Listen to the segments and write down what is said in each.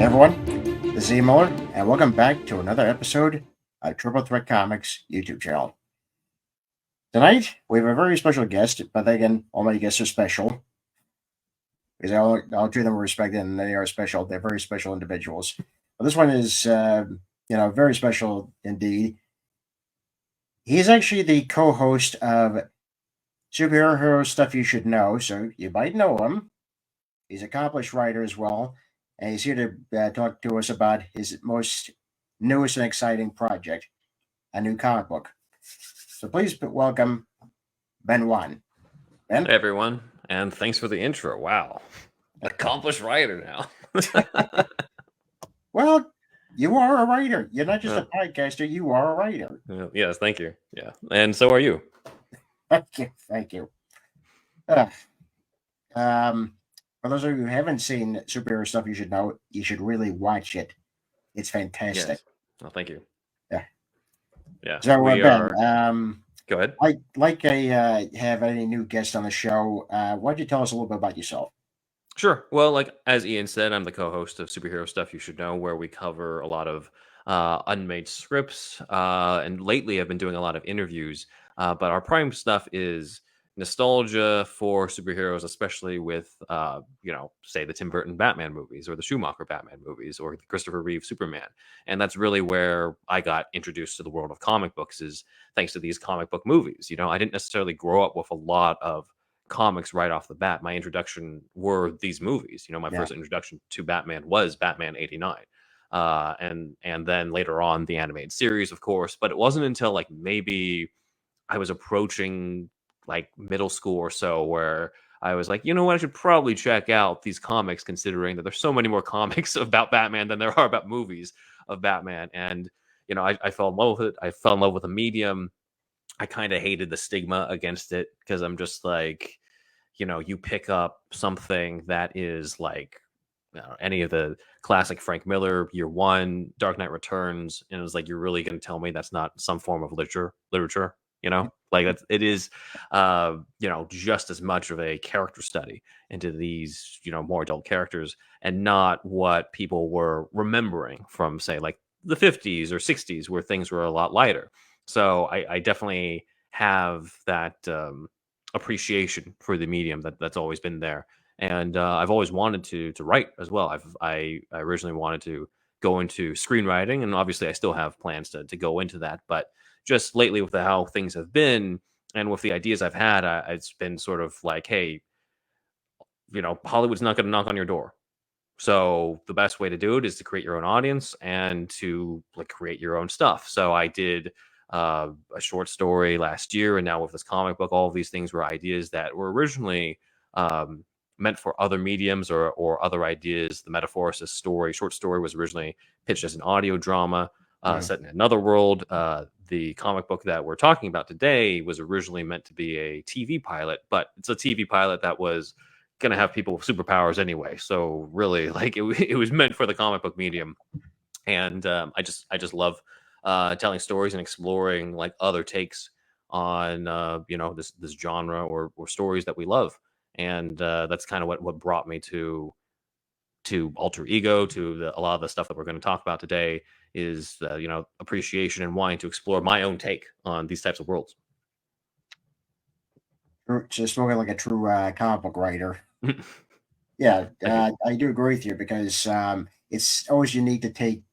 Hey everyone, this is E. Miller, and welcome back to another episode of Triple Threat Comics YouTube channel. Tonight, we have a very special guest, but again, all my guests are special, because all three of them are respected and they are special. They're very special individuals. But this one is, very special indeed. He's actually the co-host of Superhero Stuff You Should Know, so you might know him. He's an accomplished writer as well, and he's here to talk to us about his most newest and exciting project, a new comic book. So please welcome Ben Wan. Ben? Hey everyone, and thanks for the intro. Wow. Accomplished writer now. Well, you are a writer. You're not just a podcaster, you are a writer. Yes, thank you. Yeah. And so are you. Thank you. For those of you who haven't seen Superhero Stuff You Should Know, you should really watch it. It's fantastic. Yes. Well, thank you. Yeah. Yeah. So, Ben, go ahead. Like I have any new guests on the show, why don't you tell us a little bit about yourself? Sure. Well, like as Ian said, I'm the co-host of Superhero Stuff You Should Know, where we cover a lot of unmade scripts. And lately I've been doing a lot of interviews. But our prime stuff is nostalgia for superheroes, especially with, say the Tim Burton Batman movies or the Schumacher Batman movies or the Christopher Reeve Superman. And that's really where I got introduced to the world of comic books, is thanks to these comic book movies. I didn't necessarily grow up with a lot of comics right off the bat. My introduction were these movies. My first introduction to Batman was Batman '89. And then later on the animated series, of course. But it wasn't until like maybe I was approaching like middle school or so where I was like, you know what, I should probably check out these comics, considering that there's so many more comics about Batman than there are about movies of Batman. And I fell in love with it. I fell in love with the medium. I kind of hated the stigma against it, because I'm just like, you pick up something that is like any of the classic Frank Miller, Year One, Dark Knight Returns, and it was like, you're really going to tell me that's not some form of literature? Like it is, just as much of a character study into these, more adult characters, and not what people were remembering from, say, like the 50s or 60s, where things were a lot lighter. So I definitely have that appreciation for the medium that's always been there. And I've always wanted to write as well. I originally wanted to go into screenwriting, and obviously I still have plans to go into that. But just lately, with how things have been and with the ideas I've had, it's been sort of like, hey, Hollywood's not going to knock on your door. So the best way to do it is to create your own audience and to like create your own stuff. So I did a short story last year, and now with this comic book, all of these things were ideas that were originally meant for other mediums or other ideas. The Metaphorist short story was originally pitched as an audio drama set in another world. The comic book that we're talking about today was originally meant to be a TV pilot, but it's a TV pilot that was going to have people with superpowers anyway. So really, like it was meant for the comic book medium. And I just love telling stories and exploring like other takes on this genre or stories that we love. And that's kind of what brought me to Alter Ego, to a lot of the stuff that we're going to talk about today, is appreciation and wanting to explore my own take on these types of worlds. Just spoken like a true comic book writer. Yeah, I do agree with you, because it's always unique to take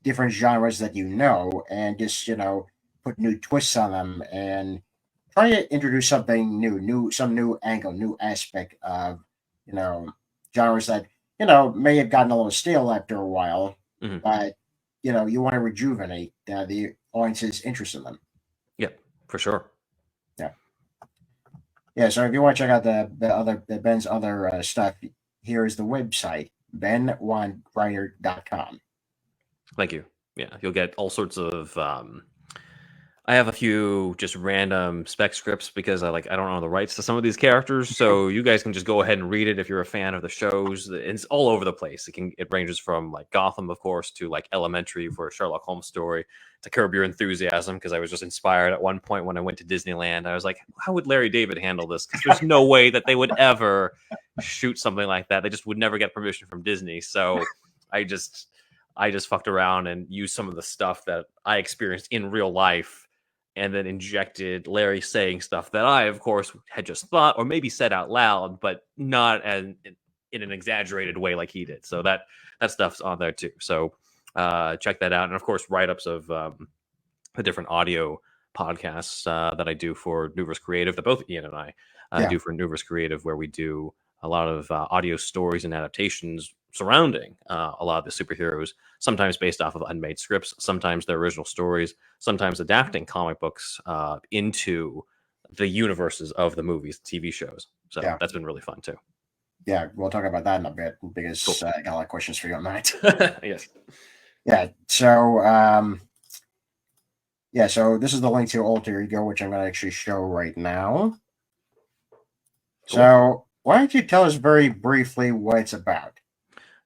different genres that and just put new twists on them and try to introduce something new, some new angle, new aspect of genres that may have gotten a little stale after a while, but you want to rejuvenate the audience's interest in them. Yeah, for sure. Yeah, so if you want to check out the Ben's other stuff, here is the website, benwanwriter.com. Thank you. Yeah, you'll get all sorts of I have a few just random spec scripts, because I don't know the rights to some of these characters, so you guys can just go ahead and read it if you're a fan of the shows. It's all over the place. It ranges from like Gotham, of course, to like Elementary for a Sherlock Holmes story, to Curb Your Enthusiasm, because I was just inspired at one point when I went to Disneyland. I was like, how would Larry David handle this? Because there's no way that they would ever shoot something like that. They just would never get permission from Disney. So I just fucked around and used some of the stuff that I experienced in real life, and then injected Larry saying stuff that I, of course, had just thought or maybe said out loud, but not in an exaggerated way like he did. So that stuff's on there too. So check that out, and of course, write ups of the different audio podcasts that I do for Nuverse Creative, that both Ian and I Yeah. do for Nuverse Creative, where we do a lot of audio stories and adaptations surrounding a lot of the superheroes, sometimes based off of unmade scripts, sometimes their original stories, sometimes adapting comic books into the universes of the movies, TV shows. So Yeah. that's been really fun too. Yeah, we'll talk about that in a bit because Cool. I got a lot of questions for you on that. Yes. Yeah. So, yeah. So this is the link to Alter Ego, which I'm going to actually show right now. Cool. So, why don't you tell us very briefly what it's about?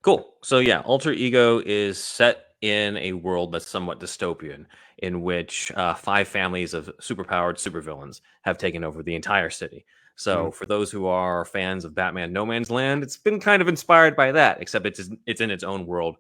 Cool. So yeah, Alter Ego is set in a world that's somewhat dystopian, in which 5 families of superpowered supervillains have taken over the entire city. So for those who are fans of Batman No Man's Land, it's been kind of inspired by that, except it's in its own world.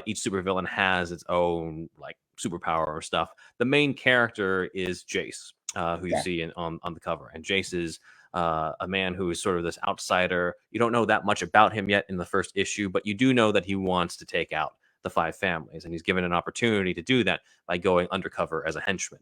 Each supervillain has its own like superpower or stuff. The main character is Jace, who you Yeah. see on the cover, and Jace is a man who is sort of this outsider. You don't know that much about him yet in the first issue, but you do know that he wants to take out the 5 families, and he's given an opportunity to do that by going undercover as a henchman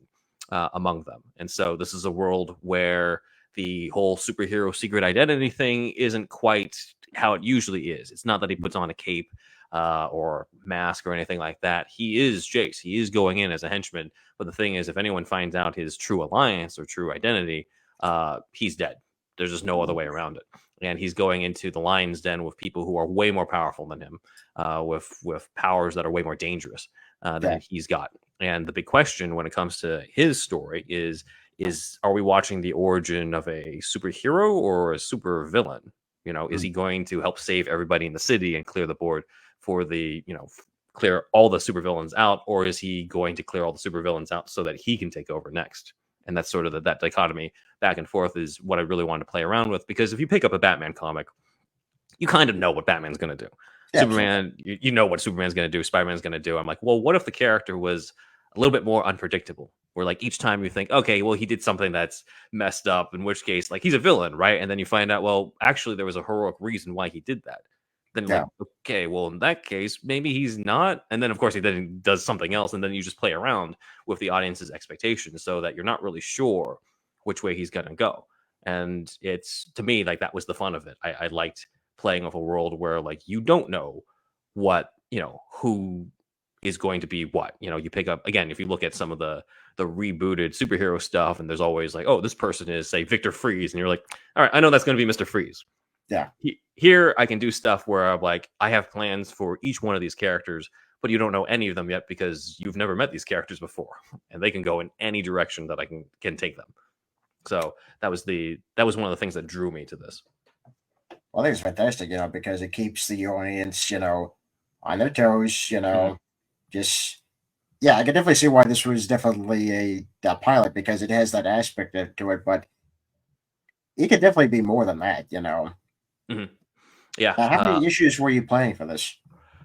among them. And so this is a world where the whole superhero secret identity thing isn't quite how it usually is. It's not that he puts on a cape or mask or anything like that. He is Jace. He is going in as a henchman. But the thing is, if anyone finds out his true alliance or true identity, he's dead. There's just no other way around it. And he's going into the lion's den with people who are way more powerful than him, with powers that are way more dangerous than he's got. And the big question when it comes to his story is are we watching the origin of a superhero or a super villain? You know, is he going to help save everybody in the city and clear the board for the, clear all the supervillains out, or is he going to clear all the supervillains out so that he can take over next? And that's sort of that dichotomy back and forth is what I really wanted to play around with, because if you pick up a Batman comic, you kind of know what Batman's going to do. Yeah, Superman, you know what Superman's going to do, Spider-Man's going to do. I'm like, well, what if the character was a little bit more unpredictable? Where like each time you think, okay, well, he did something that's messed up, in which case, like, he's a villain, right? And then you find out, well, actually, there was a heroic reason why he did that. Then you're like, okay, well, in that case, maybe he's not. And then, of course, he then does something else, and then you just play around with the audience's expectations so that you're not really sure which way he's going to go. And it's, to me, like, that was the fun of it. I liked playing with a world where, like, you don't know what, who is going to be what. You pick up, again, if you look at some of the rebooted superhero stuff, and there's always like, oh, this person is, say, Victor Freeze, and you're like, all right, I know that's going to be Mr. Freeze. Yeah. Here I can do stuff where I'm like, I have plans for each one of these characters, but you don't know any of them yet because you've never met these characters before, and they can go in any direction that I can take them. So that was one of the things that drew me to this. Well, I think it's fantastic, because it keeps the audience, on their toes, just, yeah, I can definitely see why this was definitely a pilot, because it has that aspect to it, but it could definitely be more than that, Mm-hmm. Yeah. How many issues were you planning for this?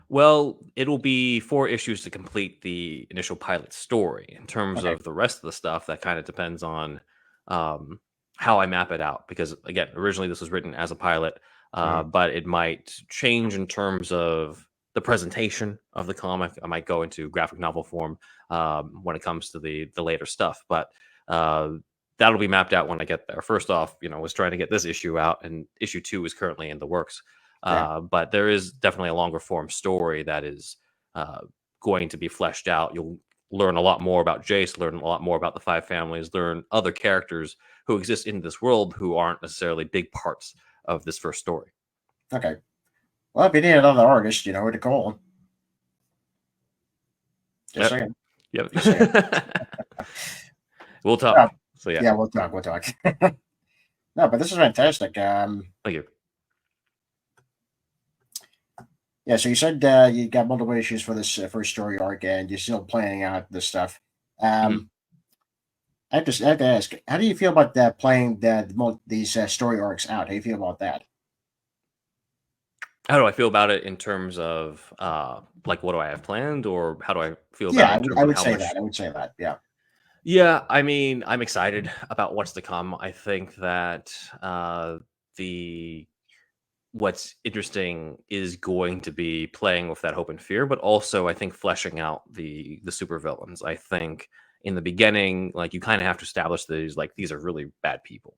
Well, it'll be 4 issues to complete the initial pilot story. In terms of the rest of the stuff, that kind of depends on how I map it out. Because, again, originally this was written as a pilot, but it might change in terms of the presentation of the comic. I might go into graphic novel form when it comes to the later stuff. But that'll be mapped out when I get there. First off, was trying to get this issue out, and issue 2 is currently in the works. But there is definitely a longer form story that is going to be fleshed out. You'll learn a lot more about Jace, learn a lot more about the 5 families, learn other characters who exist in this world who aren't necessarily big parts of this first story. Okay. Well, if you need another artist, you know who to call. Just saying. Yep. Just saying. We'll talk. So yeah, we'll talk. No, but this is fantastic. Thank you. Yeah, so you said you got multiple issues for this first story arc, and you're still planning out this stuff. I have to ask, how do you feel about playing these story arcs out? How do you feel about that? How do I feel about it in terms of like what do I have planned, or how do I feel about Yeah, it I in would terms I of would how say much? that. I would say that. Yeah. Yeah, I mean, I'm excited about what's to come. I think that the what's interesting is going to be playing with that hope and fear, but also I think fleshing out the supervillains. I think in the beginning, like you kind of have to establish these like these are really bad people,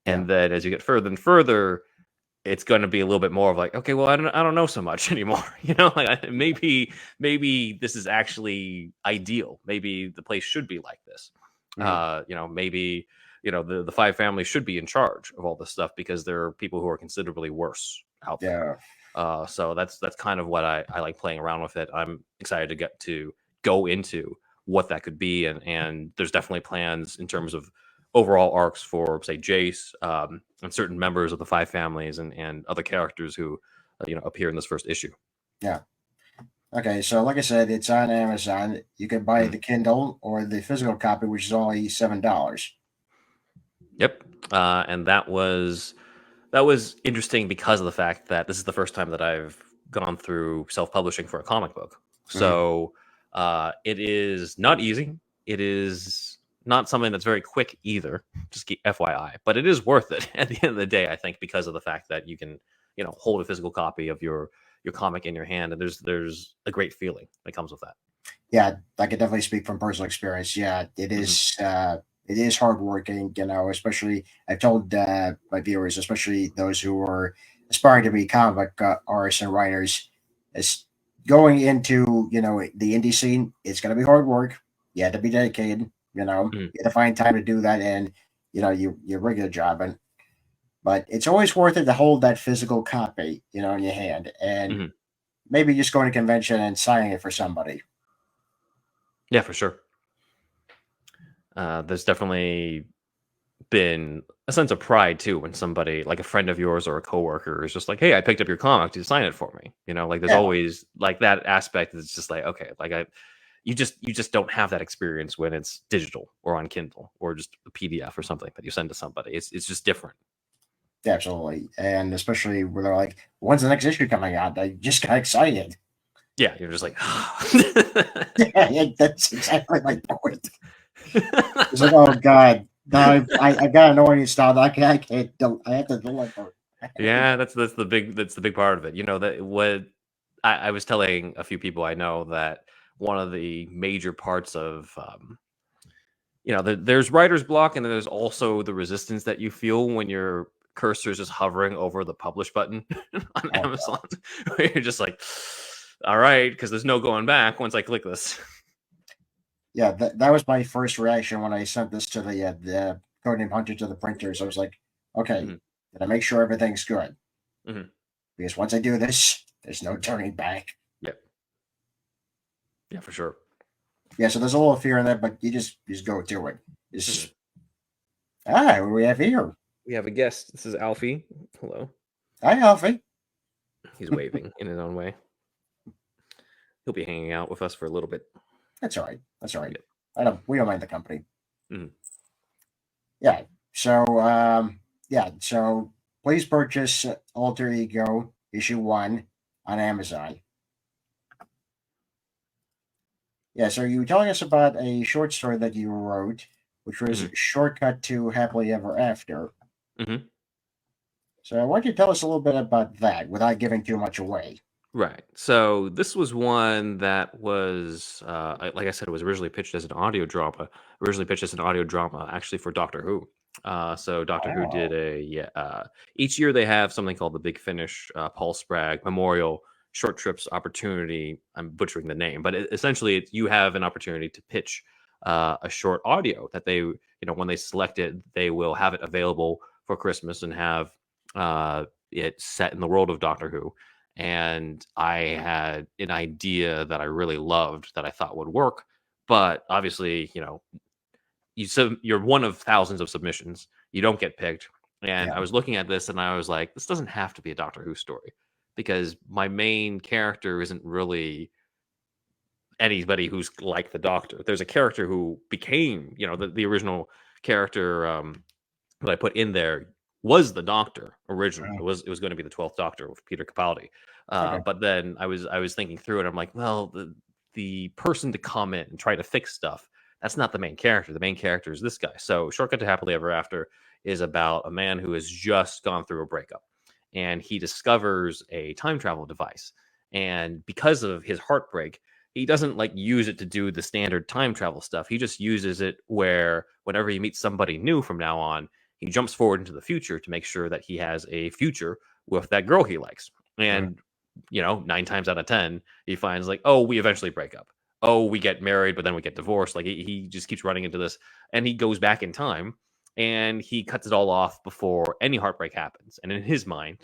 Yeah. and then as you get further and further, it's going to be a little bit more of like, okay, well, I don't know so much anymore. Like maybe this is actually ideal. Maybe the place should be like this. Mhm. Maybe the five families should be in charge of all this stuff because there are people who are considerably worse out there. Yeah. So that's kind of what I like playing around with it. I'm excited to get to go into what that could be, and there's definitely plans in terms of overall arcs for say Jace, and certain members of the five families and other characters who appear in this first issue. Yeah. Okay. So, like I said, it's on Amazon. You can buy Mhm. the Kindle or the physical copy, which is only $7. Yep, and that was interesting because of the fact that this is the first time that I've gone through self-publishing for a comic book. Mhm. So it is not easy. It is not something that's very quick either. Just keep FYI, but it is worth it at the end of the day. I think because of the fact that you can, hold a physical copy of your comic in your hand, and there's a great feeling that comes with that. Yeah, I can definitely speak from personal experience. Yeah, it Hmm. is. It is hardworking, especially I've told my viewers, especially those who are aspiring to be comic artists and writers, is going into the indie scene. It's going to be hard work. You have to be dedicated. Hmm. You have to find time to do that, and your regular job. But it's always worth it to hold that physical copy, in your hand, and Hmm. maybe just going to convention and signing it for somebody. Yeah, for sure. There's definitely been a sense of pride too when somebody like a friend of yours or a coworker is just like, "Hey, I picked up your comic. Do you sign it for me?" Like there's Yeah, always like that aspect. It's just like, okay, like you just don't have that experience when it's digital or on Kindle or just a PDF or something that you send to somebody. It's just different. absolutely. And especially where they're like, when's the next issue coming out? I just got excited. Yeah, you're just like, Yeah, that's exactly my point. It's like, oh God, no, I got an audience style. I can't do, I have to deliver. yeah, that's the big part of it. That what I was telling a few people I know that one of the major parts of there's writer's block, and then there's also the resistance that you feel when your cursor is just hovering over the publish button on Oh, Amazon, where you're just like, all right, because there's no going back once I click this. yeah, that was my first reaction when I sent this to the codename Hunter to the printers. I was like, okay, Hmm. did I make sure everything's good? Hmm. Because once I do this, there's no turning back. Yep. Yeah, for sure. Yeah, so there's a little fear in that, but you just go to it. Hmm. It's what do we have here? We have a guest. This is Alfie. Hello. Hi, Alfie. He's waving in his own way. He'll be hanging out with us for a little bit. That's all right. That's all right. Yep. We don't mind the company. Mhm. Yeah. So So please purchase Alter Ego issue 1 on Amazon. Yeah. So you were telling us about a short story that you wrote, which was Mhm. Shortcut to Happily Ever After. Mhm. So why don't you tell us a little bit about that without giving too much away? Right. So this was one that was, like I said, it was originally pitched as an audio drama. Originally pitched as an audio drama, actually for Doctor Who. So Doctor Who did Wow. a yeah. Each year they have something called the Big Finish, Paul Spragg Memorial Short Trips Opportunity. I'm butchering the name, but essentially, you have an opportunity to pitch a short audio that when they select it, they will have it available for Christmas and have it set in the world of Doctor Who. And I had an idea that I really loved that I thought would work, but obviously, you're one of thousands of submissions. You don't get picked. And Yeah. I was looking at this and I was like, this doesn't have to be a Doctor Who story because my main character isn't really anybody who's like the Doctor. There's a character who became, the original character that I put in there. was the Doctor originally. Uh, It was going to be the 12th Doctor with Peter Capaldi. okay. But then I was thinking through it. I'm like, well, the person to come in and try to fix stuff, that's not the main character. The main character is this guy. So Shortcut to Happily Ever After is about a man who has just gone through a breakup, and he discovers a time travel device. And because of his heartbreak, he doesn't like use it to do the standard time travel stuff. He just uses it where whenever he meets somebody new from now on, he jumps forward into the future to make sure that he has a future with that girl he likes. Mm, And 9 times out of 10, he finds like, oh, we eventually break up. Oh, we get married, but then we get divorced. Like he just keeps running into this, and he goes back in time and he cuts it all off before any heartbreak happens. And in his mind,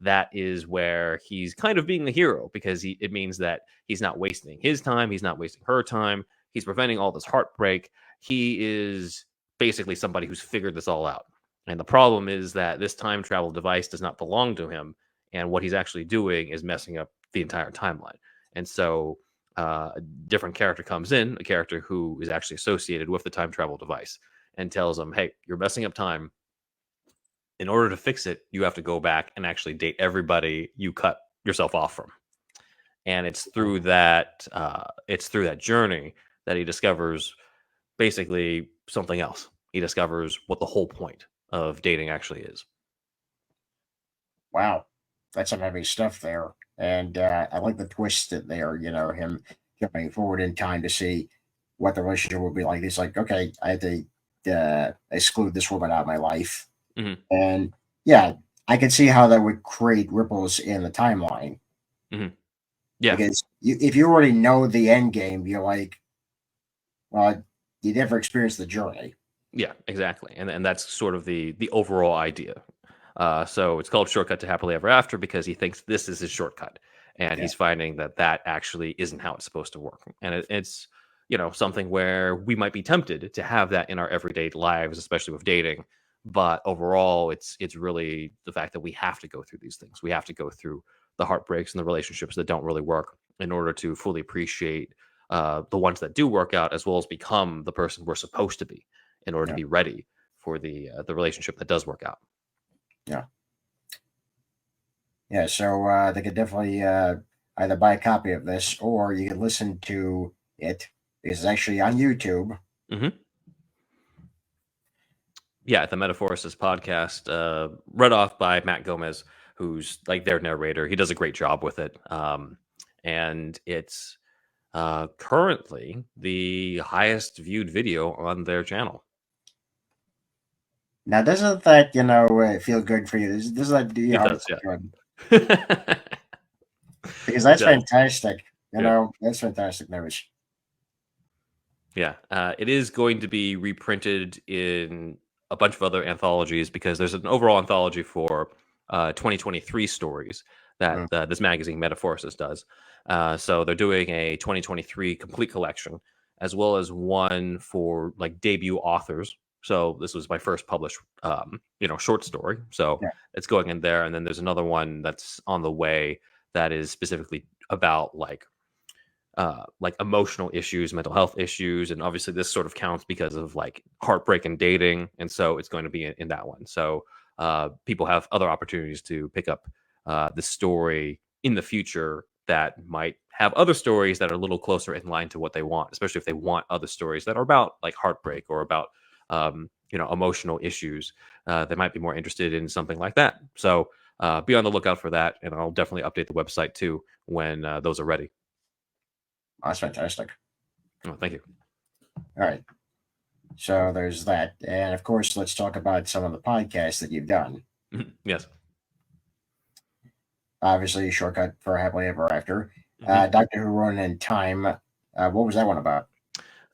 that is where he's kind of being the hero, because it means that he's not wasting his time, he's not wasting her time, he's preventing all this heartbreak. He is basically somebody who's figured this all out. And the problem is that this time travel device does not belong to him, and what he's actually doing is messing up the entire timeline. And so a different character comes in, a character who is actually associated with the time travel device, and tells him, hey, you're messing up time. In order to fix it, you have to go back and actually date everybody you cut yourself off from. And it's through that journey that he discovers basically something else. He discovers what the whole point of dating actually is. wow. That's some heavy stuff there. And I like the twist that there, him jumping forward in time to see what the relationship would be like. He's like, okay, I had to exclude this woman out of my life. Hmm. And yeah, I could see how that would create ripples in the timeline. Hmm. Yeah. Because if you already know the end game, you're like, well, you never experienced the journey. Yeah, exactly. And that's sort of the overall idea. So it's called Shortcut to Happily Ever After because he thinks this is his shortcut, and Yeah, he's finding that actually isn't how it's supposed to work. And it's something where we might be tempted to have that in our everyday lives, especially with dating. But overall, it's really the fact that we have to go through these things. We have to go through the heartbreaks and the relationships that don't really work in order to fully appreciate the ones that do work out, as well as become the person we're supposed to be in order to yeah, be ready for the relationship that does work out. yeah, yeah. So they could definitely either buy a copy of this or you could listen to it because it's actually on YouTube. Hmm. Yeah, the Metaphorosis podcast, read off by Matt Gomez, who's like their narrator. He does a great job with it, and it's currently the highest viewed video on their channel. Now, doesn't that feel good for you? Doesn't that do your It heart does, yeah. good? It Because that's does, fantastic. yeah. That's fantastic news. Yeah, it is going to be reprinted in a bunch of other anthologies because there's an overall anthology for 2023 stories that Mm, this magazine Metaphorosis does. So they're doing a 2023 complete collection, as well as one for like debut authors. So this was my first published, short story. So yeah, it's going in there, and then there's another one that's on the way that is specifically about like emotional issues, mental health issues, and obviously this sort of counts because of like heartbreak and dating, and so it's going to be in that one. So people have other opportunities to pick up the story in the future that might have other stories that are a little closer in line to what they want, especially if they want other stories that are about like heartbreak or about emotional issues. They might be more interested in something like that. So be on the lookout for that, and I'll definitely update the website too when those are ready. that's fantastic. Oh, thank you. All right. So there's that. And of course, let's talk about some of the podcasts that you've done. Mhm. Yes. Obviously, Shortcut for Happily Ever After. Hmm. Doctor Who Run in Time. What was that one about?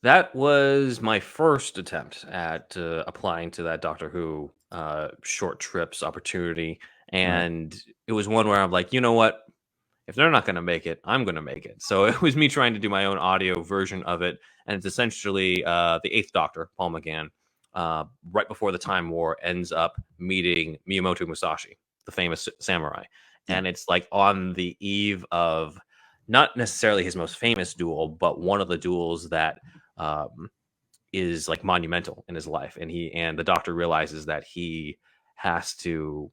That was my first attempt at applying to that Doctor Who short trips opportunity. Mm, And it was one where I'm like, you know what? If they're not going to make it, I'm going to make it. So it was me trying to do my own audio version of it. And it's essentially the Eighth Doctor, Paul McGann, right before the Time War, ends up meeting Miyamoto Musashi, the famous samurai. yeah. And it's like on the eve of not necessarily his most famous duel, but one of the duels that um, is like monumental in his life. And the Doctor realizes that he has to,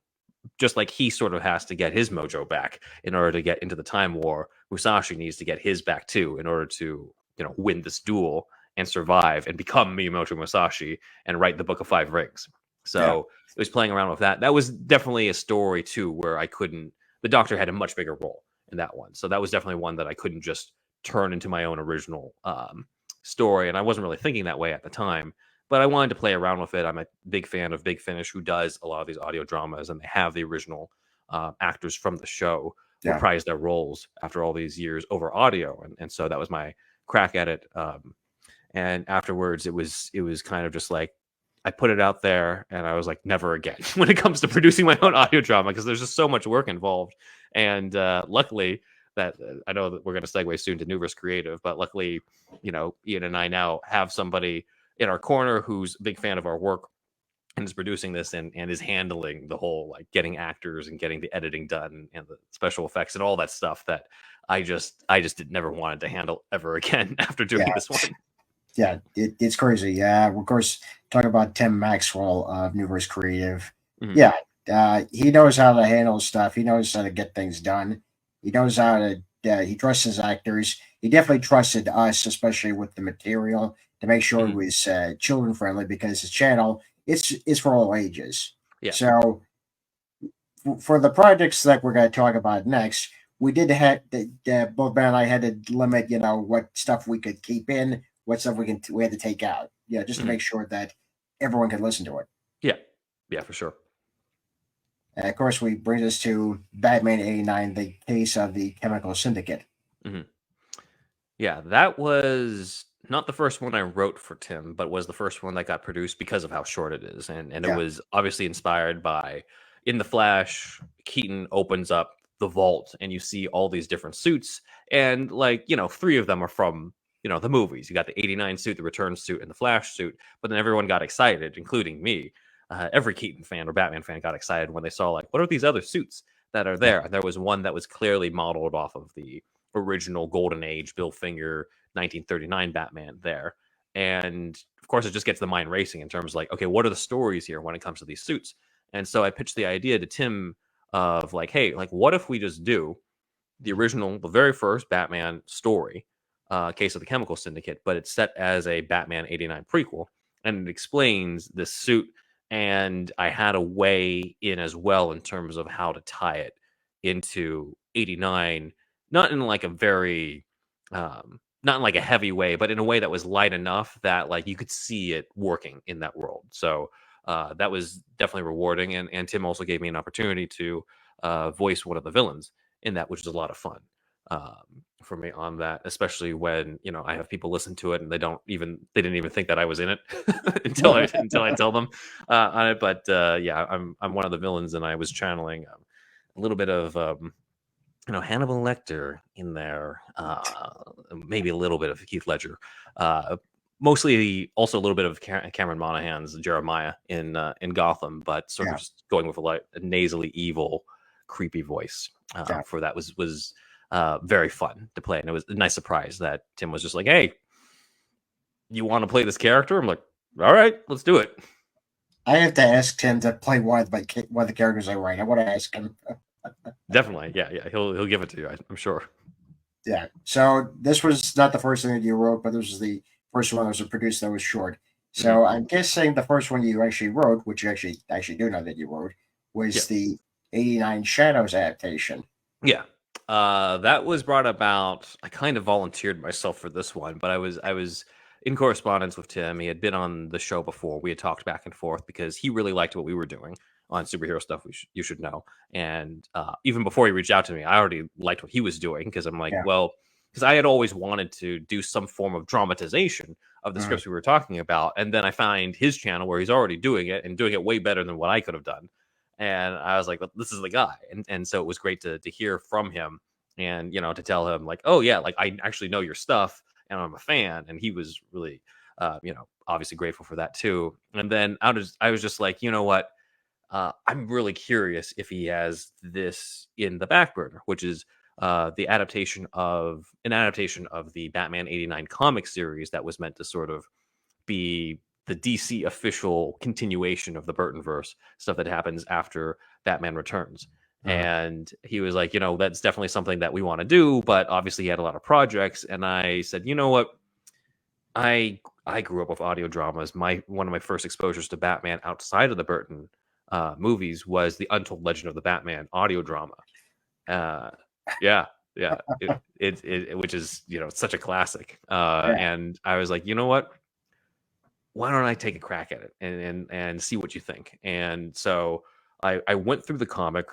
just like he sort of has to get his mojo back in order to get into the time war, Musashi needs to get his back too in order to, win this duel and survive and become Miyamoto Musashi and write the Book of Five Rings. Yeah. So it was playing around with that. That was definitely a story too where I couldn't. The Doctor had a much bigger role in that one, so that was definitely one that I couldn't just turn into my own original story, and I wasn't really thinking that way at the time. But I wanted to play around with it. I'm a big fan of Big Finish, who does a lot of these audio dramas, and they have the original actors from the show Yeah. reprise their roles after all these years over audio, and so that was my crack at it. And afterwards, it was kind of just like I put it out there, and I was like, never again when it comes to producing my own audio drama, because there's just so much work involved. And luckily, that I know that we're going to segue soon to Nuverse Creative, but luckily, Ian and I now have somebody in our corner who's a big fan of our work and is producing this and is handling the whole, like, getting actors and getting the editing done and the special effects and all that stuff that I just did never wanted to handle ever again after doing Yeah. this one. Yeah. It's crazy. Yeah. Of course, talking about Tim Maxwell of Nuverse Creative. Mhm. Yeah. He knows how to handle stuff. He knows how to get things done. He knows how to. He trusts his actors. He definitely trusted us, especially with the material, to make sure it Mhm. was children friendly because his channel it's for all ages. Yeah. So for the projects that we're going to talk about next, we did have both Ben and I had to limit, what stuff we could keep in, what stuff we had to take out, just to Mhm. make sure that everyone could listen to it. Yeah. Yeah, for sure. And of course, we brings us to Batman '89, the case of the Chemical Syndicate. Mhm. Yeah, that was not the first one I wrote for Tim, but was the first one that got produced because of how short it is. And it Yeah, was obviously inspired by, in the Flash, Keaton opens up the vault and you see all these different suits. And, like, three of them are from, the movies. You got the 89 suit, the Return suit, and the Flash suit. But then everyone got excited, including me. Every Keaton fan or Batman fan got excited when they saw, like, what are these other suits that are yeah, there? And there was one that was clearly modeled off of the original Golden Age Bill Finger 1939 Batman there. And of course, it just gets the mind racing in terms of, like, okay, what are the stories here when it comes to these suits? And so I pitched the idea to Tim of, like, hey, like, what if we just do the original, the very first Batman story, Case of the Chemical Syndicate, but it's set as a Batman '89 prequel, and it explains this suit. And I had a way in as well in terms of how to tie it into '89, not in like a very, not in like a heavy way, but in a way that was light enough that, like, you could see it working in that world. So that was definitely rewarding, and Tim also gave me an opportunity to voice one of the villains in that, which is a lot of fun for me on that, especially when I have people listen to it and they didn't even think that I was in it until I tell them on it. But yeah, I'm one of the villains, and I was channeling a little bit of Hannibal Lecter in there, maybe a little bit of Heath Ledger, mostly also a little bit of Cameron Monaghan's Jeremiah in Gotham, but sort of yeah, just going with a nasally evil, creepy voice yeah. for that was very fun to play, and it was a nice surprise that Tim was just like, "Hey, you want to play this character?" I'm like, "All right, let's do it." I have to ask Tim to play one of the characters I write. I want to ask him. Definitely, yeah, yeah, he'll give it to you, I'm sure. Yeah. So this was not the first thing that you wrote, but this was the first one that was produced that was short. Mhm. So I'm guessing the first one you actually wrote, which you actually do know that you wrote, Yeah. was the '89 Shadows adaptation. Yeah. That was brought about. I kind of volunteered myself for this one, but I was in correspondence with Tim. He had been on the show before. We had talked back and forth because he really liked what we were doing on superhero stuff. You should know. And even before he reached out to me, I already liked what he was doing, because I'm like, Yeah. well, because I had always wanted to do some form of dramatization of the Mhm. scripts we were talking about, and then I find his channel where he's already doing it and doing it way better than what I could have done. And I was like, well, this is the guy. And so it was great to hear from him, and to tell him, like, oh yeah, like, I actually know your stuff and I'm a fan. And he was really obviously grateful for that too. And then I was just like, you know what, I'm really curious if he has this in the back burner, which is the adaptation of the Batman '89 comic series that was meant to sort of be the DC official continuation of the Burtonverse, stuff that happens after Batman Returns. Mhm. And he was like, that's definitely something that we want to do, but obviously he had a lot of projects. And I said, you know what? I grew up with audio dramas. One of my first exposures to Batman outside of the Burton movies was the Untold Legend of the Batman audio drama. Uh, yeah, yeah, which is such a classic. Yeah. And I was like, you know what? Why don't I take a crack at it and see what you think? And so I went through the comic,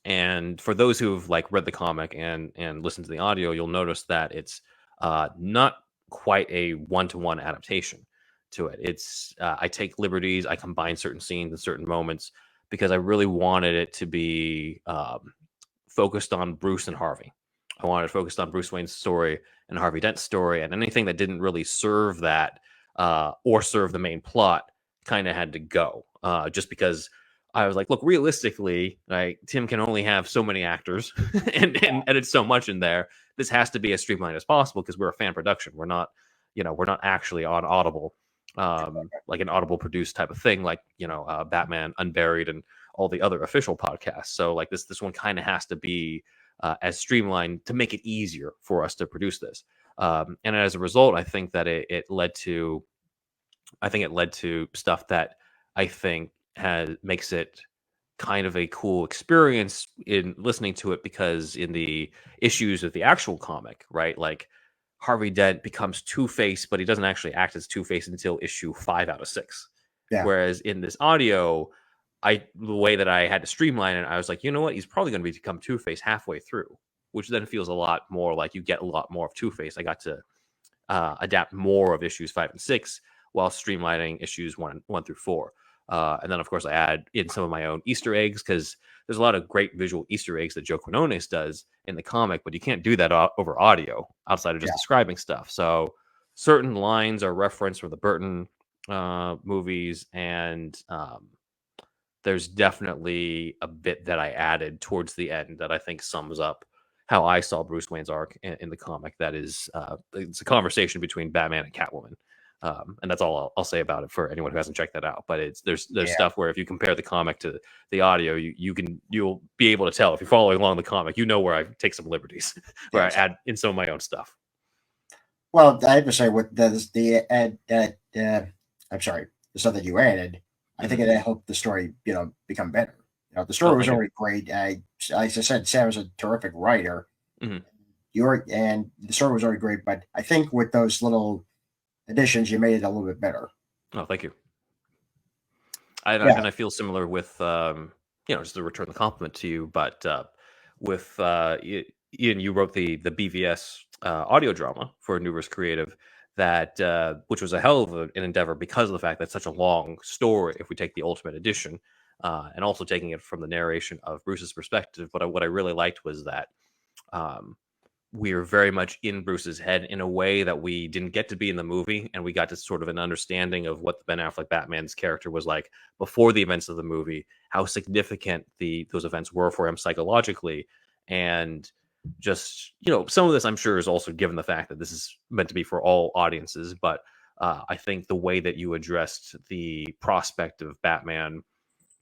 and for those who've like read the comic and listened to the audio, you'll notice that it's not quite a one-to-one adaptation to it. It's I take liberties, I combine certain scenes and certain moments because I really wanted it to be focused on Bruce and Harvey. I wanted it focused on Bruce Wayne's story and Harvey Dent's story, and anything that didn't really serve that or serve the main plot kind of had to go. Just because I was like, look, realistically, like Tim can only have so many actors and edit so much in there. This has to be as streamlined as possible because we're a fan production. We're not actually on Audible, like an Audible produced type of thing, like Batman Unburied and all the other official podcasts. So like this one kind of has to be as streamlined to make it easier for us to produce this. And as a result, I think that it led to stuff that I think makes it kind of a cool experience in listening to it, because in the issues of the actual comic, right, like Harvey Dent becomes Two-Face, but he doesn't actually act as Two-Face until issue 5 out of 6. Yeah. Whereas in this audio, the way that I had to streamline it, I was like, you know what, he's probably going to become Two-Face halfway through, which then feels a lot more like you get a lot more of Two-Face. I got to adapt more of issues 5 and 6 while streamlining issues 1 through 4. And then, of course, I add in some of my own Easter eggs, because there's a lot of great visual Easter eggs that Joe Quinones does in the comic, but you can't do that over audio outside of just Yeah. describing stuff. So certain lines are referenced from the Burton movies, and there's definitely a bit that I added towards the end that I think sums up how I saw Bruce Wayne's arc in the comic. That is, it's a conversation between Batman and Catwoman. And that's all I'll say about it for anyone who hasn't checked that out. But there's Yeah. stuff where if you compare the comic to the audio, you'll be able to tell if you're following along the comic. Where I take some liberties, where Yes. I add in some of my own stuff. Well, I have to say, with I'm sorry, the stuff that you added, I think it helped the story, become better. The story was Thank you. already great. As I said, Sam was a terrific writer. Mhm. And the story was already great, but I think with those little additions, you made it a little bit better. Oh, thank you. Yeah. And I feel similar with just to return the compliment to you, but with Ian, you wrote the BVS audio drama for Nuverse Creative, that which was a hell of an endeavor because of the fact that it's such a long story. If we take the Ultimate Edition, and also taking it from the narration of Bruce's perspective, but what I really liked was that we are very much in Bruce's head in a way that we didn't get to be in the movie, and we got to sort of an understanding of what the Ben Affleck Batman's character was like before the events of the movie, how significant those events were for him psychologically, and just some of this I'm sure is also given the fact that this is meant to be for all audiences, but I think the way that you addressed the prospect of Batman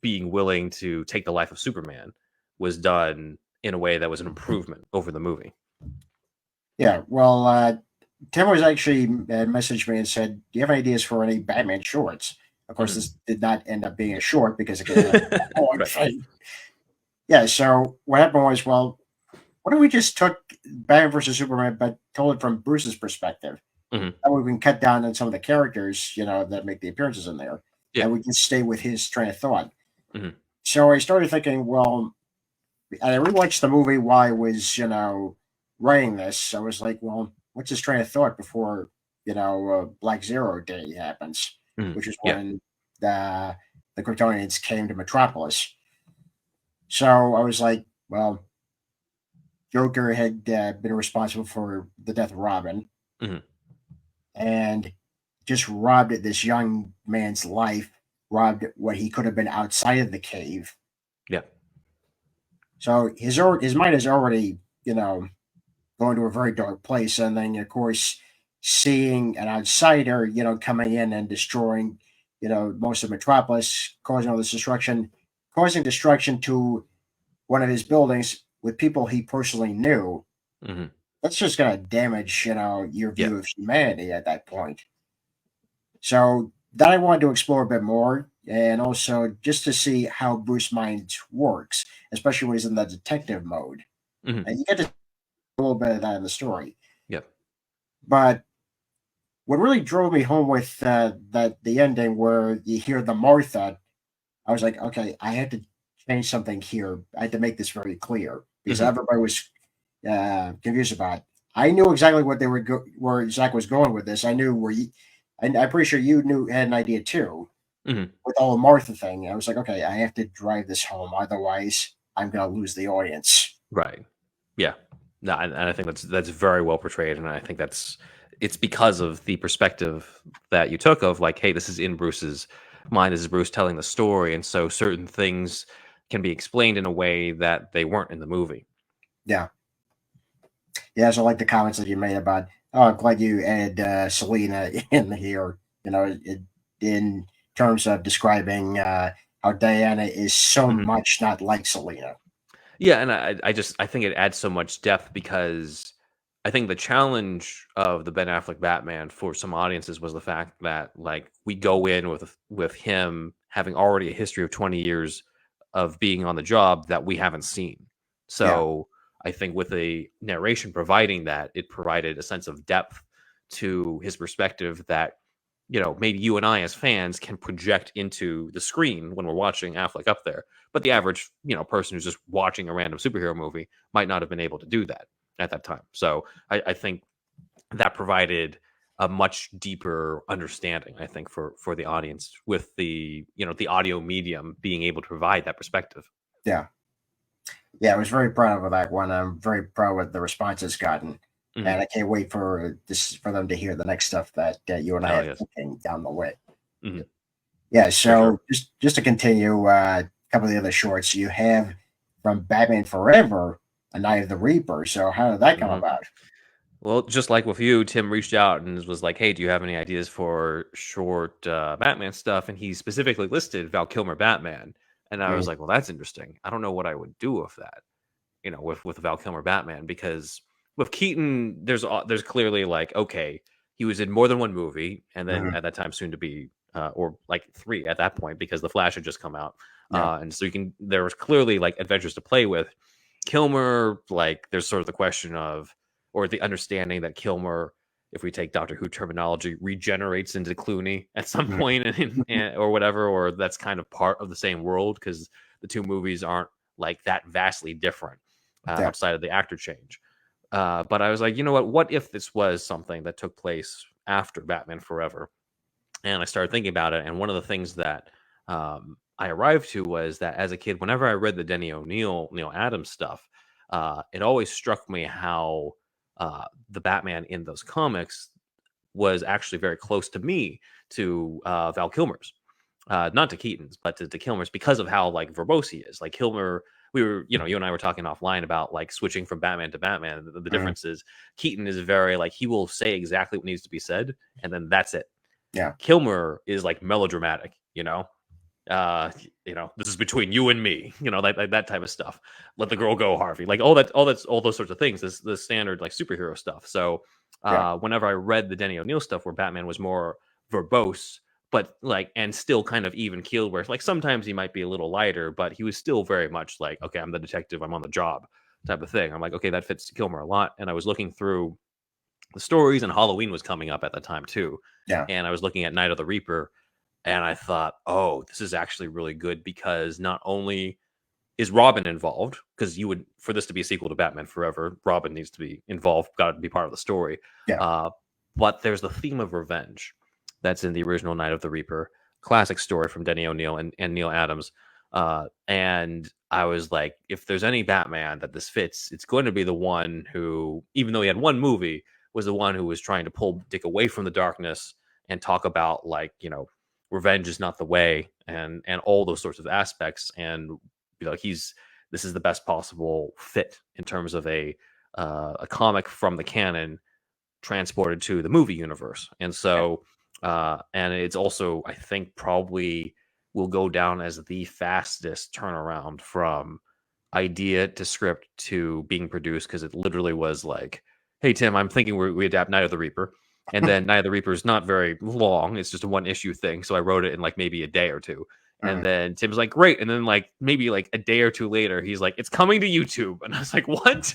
being willing to take the life of Superman was done in a way that was an improvement over the movie. Yeah. Well, Tim was actually messaged me and said, "Do you have ideas for any Batman shorts?" Of course, this did not end up being a short because it could have a long fight. Yeah. So what happened was, well, what if we just took Batman versus Superman, but told it from Bruce's perspective? Mhm. That way we can cut down on some of the characters, that make the appearances in there, Yeah. and we can stay with his train of thought. Mhm. So I started thinking, well, and I rewatched the movie while I was, writing this. I was like, well, what's his train of thought before, Black Zero Day happens, Mhm. which is Yeah. when the Kryptonians came to Metropolis. So I was like, well, Joker had been responsible for the death of Robin, Mhm. and just robbed this young man's life, robbed what he could have been outside of the cave. Yeah. So his mind is already, going to a very dark place, and then of course seeing an outsider, coming in and destroying, most of Metropolis, causing all this destruction, causing destruction to one of his buildings with people he personally knew. Hmm. That's just going to damage, your Yeah. view of humanity at that point. So that I wanted to explore a bit more, and also just to see how Bruce mind works, especially when he's in the detective mode. Hmm. And you get to see a little bit of that in the story. Yeah. But what really drove me home with that the ending where you hear the Martha, I was like, okay, I had to change something here. I had to make this very clear because Hmm. everybody was confused about it. I knew exactly what they were where Zach was going with this. I knew where you, and I'm pretty sure you knew had an idea too Hmm. with all the Martha thing. I was like, okay, I have to drive this home, otherwise I'm gonna lose the audience. Right. Yeah. No, and I think that's very well portrayed, and I think it's because of the perspective that you took of like, hey, this is in Bruce's mind. This is Bruce telling the story, and so certain things can be explained in a way that they weren't in the movie. Yeah, yeah. So like the comments that you made about, oh, I'm glad you added Selena in here. In terms of describing how Diana is so Mhm. much not like Selena. Yeah, and I think it adds so much depth because I think the challenge of the Ben Affleck Batman for some audiences was the fact that like we go in with him having already a history of 20 years of being on the job that we haven't seen. Yeah, So I think with a narration providing that, it provided a sense of depth to his perspective that maybe you and I as fans can project into the screen when we're watching Affleck up there. But the average, person who's just watching a random superhero movie might not have been able to do that at that time. So I think that provided a much deeper understanding, I think, for the audience with the audio medium being able to provide that perspective. yeah. Yeah, I was very proud of that one. I'm very proud with the response it's gotten, Hmm. and I can't wait for them to hear the next stuff that you and I Oh have yes. cooking down the way. Hmm. Yeah, For sure. so just to continue, a couple of the other shorts you have from Batman Forever, A Night of the Reaper. So how did that come Hmm. about? Well, just like with you, Tim reached out and was like, "Hey, do you have any ideas for short Batman stuff?" And he specifically listed Val Kilmer Batman, and I Mm, was like, "Well, that's interesting. I don't know what I would do with that, with Val Kilmer Batman, because with Keaton, there's clearly like, okay, he was in more than one movie, and then mhm, at that time soon to be or like three at that point because The Flash had just come out, yeah, and so there was clearly like adventures to play with. Kilmer, like there's sort of the question of, or the understanding that Kilmer, if we take Doctor Who terminology, regenerates into Clooney at some mhm, point, or whatever, or that's kind of part of the same world because the two movies aren't like that vastly different yeah, outside of the actor change. But I was like, you know what? What if this was something that took place after Batman Forever? And I started thinking about it. And one of the things that I arrived to was that as a kid, whenever I read the Denny O'Neil, Neil Adams stuff, it always struck me how the Batman in those comics was actually very close to me to Val Kilmer's. Not to Keaton's, but to Kilmer's because of how like verbose he is. Like Kilmer, you and I were talking offline about like switching from Batman to Batman. The mhm, difference is Keaton is very like he will say exactly what needs to be said, and then that's it. yeah, Kilmer is like melodramatic, this is between you and me, like that type of stuff. Let the girl go, Harvey. Like all those sorts of things. This the standard like superhero stuff. So yeah, whenever I read the Denny O'Neil stuff where Batman was more verbose, but like and still kind of even keeled, where like sometimes he might be a little lighter, but he was still very much like, okay, I'm the detective, I'm on the job type of thing. I'm like, okay, that fits Kilmer a lot. And I was looking through the stories, and Halloween was coming up at the time too. yeah, And I was looking at Night of the Reaper, and I thought, oh, this is actually really good because not only is Robin involved, because you would, for this to be a sequel to Batman Forever, Robin needs to be involved, got to be part of the story. yeah, Uh, but there's the theme of revenge that's in the original Night of the Reaper, classic story from Denny O'Neil and Neil Adams. And I was like, if there's any Batman that this fits, it's going to be the one who, even though he had one movie, was the one who was trying to pull Dick away from the darkness and talk about like, revenge is not the way, and all those sorts of aspects. And this is the best possible fit in terms of a comic from the canon transported to the movie universe. And so, and it's also, I think, probably will go down as the fastest turnaround from idea to script to being produced, because it literally was like, hey, Tim, I'm thinking we adapt Night of the Reaper. And then Night of the Reaper is not very long. It's just a one issue thing. So I wrote it in like maybe a day or two. And then Tim's like, great. And then like maybe like a day or two later, he's like, it's coming to YouTube. And I was like, what?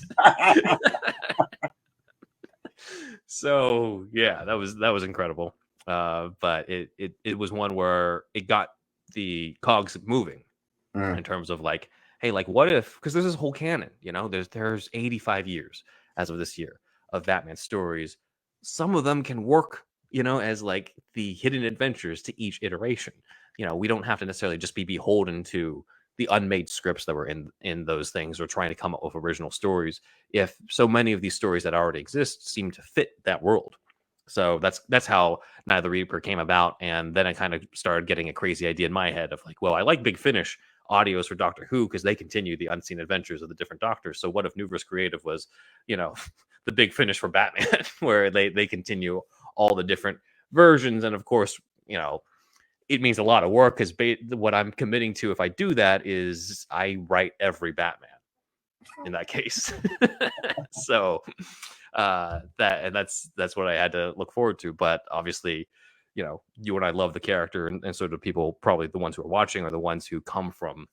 So yeah, that was incredible. But it was one where it got the cogs moving in terms of like, hey, like what if, because there's this whole canon, there's 85 years as of this year of Batman stories. Some of them can work, as like the hidden adventures to each iteration. We don't have to necessarily just be beholden to the unmade scripts that were in those things, or trying to come up with original stories, if so many of these stories that already exist seem to fit that world. So that's how Night of the Reaper came about. And then I kind of started getting a crazy idea in my head of like, well, I like Big Finish audios for Doctor Who because they continue the unseen adventures of the different doctors. So what if Nuverse Creative was, the Big Finish for Batman, where they continue all the different versions? And of course, it means a lot of work, because what I'm committing to if I do that is I write every Batman in that case. So that's what I had to look forward to. But obviously, you and I love the character, and so do people, probably the ones who are watching, are the ones who come from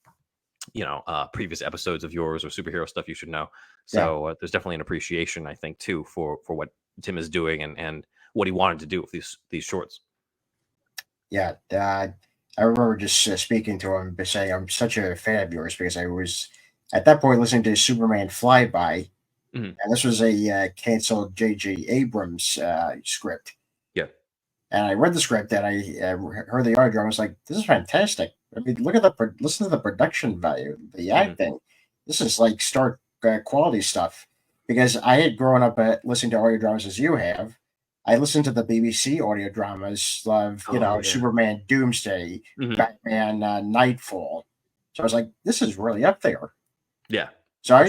previous episodes of yours or superhero stuff you should know. So there's definitely an appreciation, I think, too, for what Tim is doing and what he wanted to do with these shorts. Yeah, I remember just speaking to him, saying I'm such a fan of yours because I was at that point listening to Superman Flyby, and this was a canceled J.J. Abrams script. Yeah, and I read the script and I heard the audio. I was like, "This is fantastic." I mean, listen to the production value, the acting. This is like stark quality stuff. Because I had grown up listening to audio dramas as you have. I listened to the BBC audio dramas of, Superman Doomsday, Batman Nightfall. So I was like, this is really up there. Yeah. So I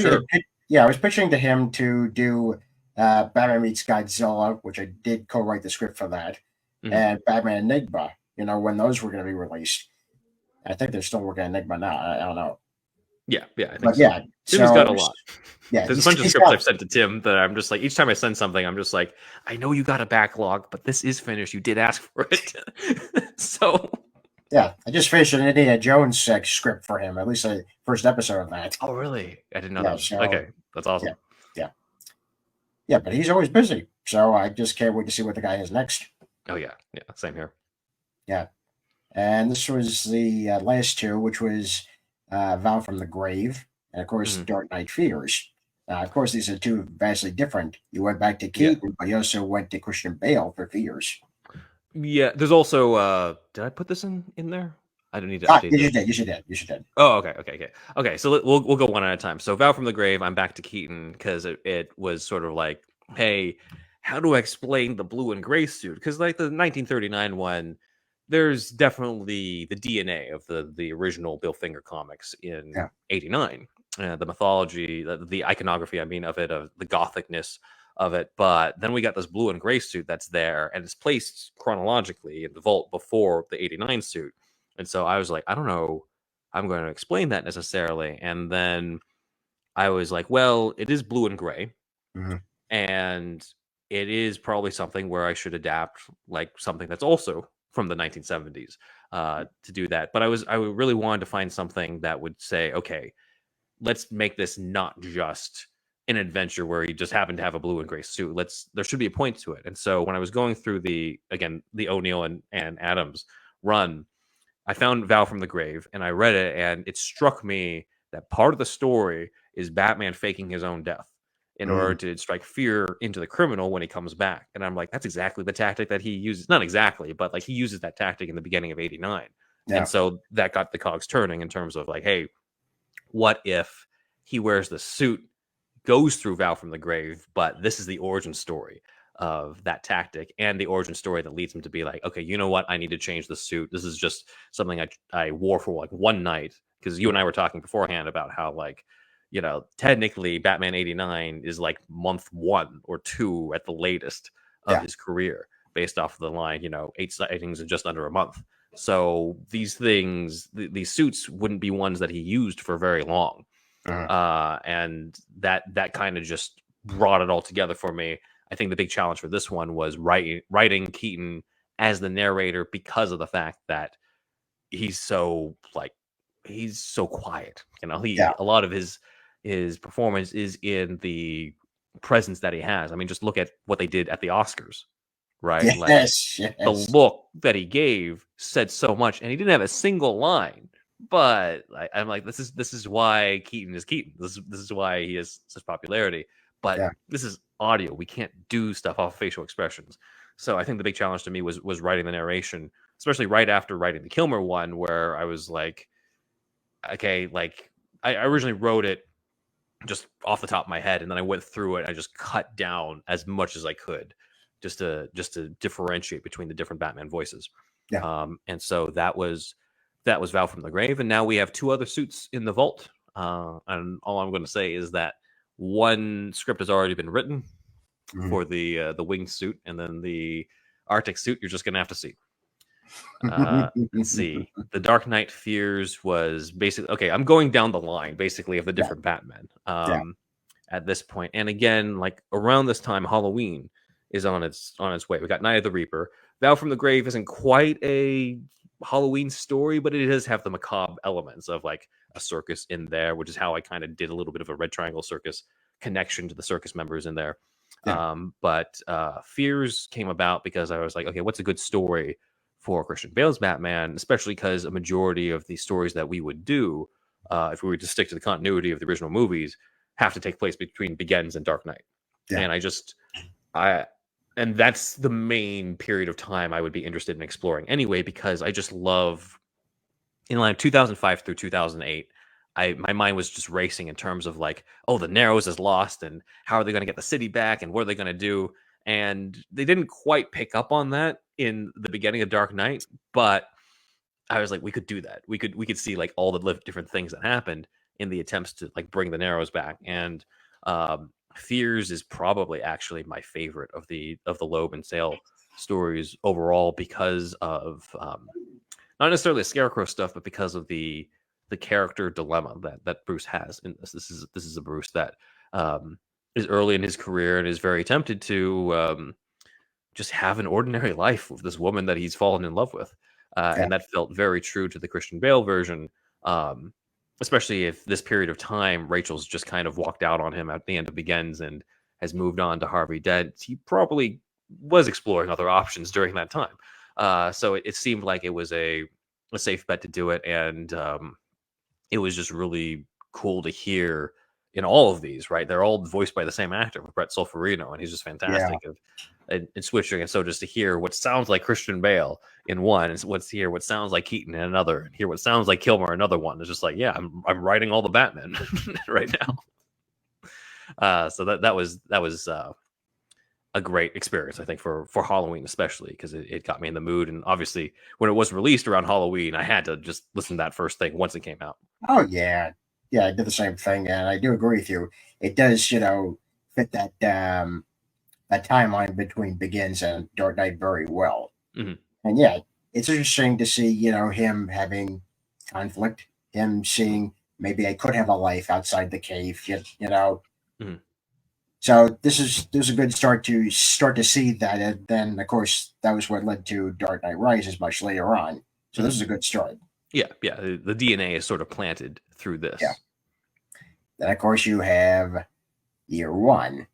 was pitching to him to do Batman Meets Godzilla, which I did co-write the script for that, and Batman Enigma, when those were going to be released. I think they're still working on Enigma now. I don't know. Yeah, I think but so. Yeah, Tim's got a lot. Yeah, there's a bunch of scripts I've sent to Tim that I'm just like, each time I send something, I'm just like, I know you got a backlog, but this is finished. You did ask for it. So yeah, I just finished an Indiana Jones script for him, at least the first episode of that. Oh, really? I didn't know that. Okay, that's awesome. Yeah, but he's always busy, so I just can't wait to see what the guy has next. Oh yeah, same here. Yeah, and this was the last two, which was Vow from the Grave, and of course Dark Knight Fears. Of course, these are two vastly different. You went back to Keaton, but you also went to Christian Bale for Fears. Yeah, there's also did I put this in there? I don't need to update this. You should did. Oh, okay. So we'll go one at a time. So Vow from the Grave, I'm back to Keaton because it was sort of like, hey, how do I explain the blue and gray suit? Because like the 1939 one, there's definitely the DNA of the original Bill Finger comics in '89. The mythology, the iconography, of it, of the gothicness of it. But then we got this blue and gray suit that's there, and it's placed chronologically in the vault before the '89 suit. And so I was like, I don't know, I'm going to explain that necessarily. And then I was like, well, it is blue and gray, and it is probably something where I should adapt like something that's also from the 1970s to do that. But I really wanted to find something that would say, okay, let's make this not just an adventure where you just happen to have a blue and gray suit. There should be a point to it. And so when I was going through the O'Neill and Adams run, I found Vow from the Grave and I read it, and it struck me that part of the story is Batman faking his own death in order to strike fear into the criminal when he comes back. And I'm like, that's exactly the tactic that he uses. Not exactly, but like he uses that tactic in the beginning of '89. Yeah. And so that got the cogs turning in terms of like, hey, what if he wears the suit, goes through Vow from the Grave, but this is the origin story of that tactic and the origin story that leads him to be like, okay, you know what? I need to change the suit. This is just something I wore for like one night. Because you and I were talking beforehand about how like, technically Batman 89 is like month 1 or 2 at the latest of Yeah. his career, based off of the line, 8 sightings in just under a month. So these things, these suits wouldn't be ones that he used for very long. Mhm. And that kind of just brought it all together for me. I think the big challenge for this one was writing Keaton as the narrator, because of the fact that he's so like he's so quiet. Yeah. A lot of his performance is in the presence that he has. I mean, just look at what they did at the Oscars, right? Like, Yes. the Yes. look that he gave said so much, and he didn't have a single line. But I'm like, this is why Keaton is Keaton. This is why he has such popularity. But Yeah. this is audio. We can't do stuff off facial expressions. So I think the big challenge to me was writing the narration, especially right after writing the Kilmer one, where I was like, okay, like I originally wrote it just off the top of my head, and then I went through it. And I just cut down as much as I could, just to differentiate between the different Batman voices. Yeah. And so that was Val from the Grave, and now we have 2 other suits in the vault. And all I'm going to say is that one script has already been written Mhm. for the winged suit, and then the Arctic suit you're just going to have to see. Let's see. The Dark Knight Fears was basically okay. I'm going down the line basically of the Yeah. different Batman Yeah. at this point. And again, like around this time, Halloween is on its way. We got Night of the Reaper. Val from the Grave isn't quite a Halloween story, but it does have the macabre elements of like a circus in there, which is how I kind of did a little bit of a Red Triangle Circus connection to the circus members in there. Yeah. But Fears came about because I was like, okay, what's a good story for Christian Bale's Batman, especially because a majority of the stories that we would do, if we were to stick to the continuity of the original movies, have to take place between Begins and Dark Knight. Yeah. And I, and that's the main period of time I would be interested in exploring anyway, because I just love, in line 2005 through 2008. My mind was just racing in terms of like, oh, the Narrows is lost, and how are they going to get the city back, and what are they going to do? And they didn't quite pick up on that in the beginning of Dark Knight, but I was like, we could do that. We could see like all the different things that happened in the attempts to like bring the Narrows back. And Fears is probably actually my favorite of the Loeb and Sale stories overall, because of not necessarily the Scarecrow stuff, but because of the character dilemma that Bruce has in this. This is a Bruce that is early in his career and is very tempted to just have an ordinary life with this woman that he's fallen in love with. Yeah. And that felt very true to the Christian Bale version, um, especially if this period of time, Rachel's just kind of walked out on him at the end of Begins and has moved on to Harvey Dent. He probably was exploring other options during that time. So it seemed like it was a safe bet to do it. And it was just really cool to hear in all of these, right? They're all voiced by the same actor, Brett Solferino, and he's just Yeah. fantastic in switching. And so just to hear what sounds like Christian Bale in one, and what's here, what sounds like Keaton in another, and hear what sounds like Kilmer another one, it's just like, yeah, I'm writing all the Batman right now. So that was a great experience, I think, for Halloween, especially because it got me in the mood. And obviously, when it was released around Halloween, I had to just listen to that first thing once it came out. Oh yeah. Yeah, I did the same thing, and I do agree with you. It does, fit that timeline between Begins and Dark Knight very well. Mhm. And yeah, it's interesting to see, him having conflict, him seeing maybe I could have a life outside the cave, Mhm. So this is a good start to see that, and then of course that was what led to Dark Knight Rises much later on. So Mhm. this is a good start. Yeah. The DNA is sort of planted through Yeah. this. Then of course you have Year One,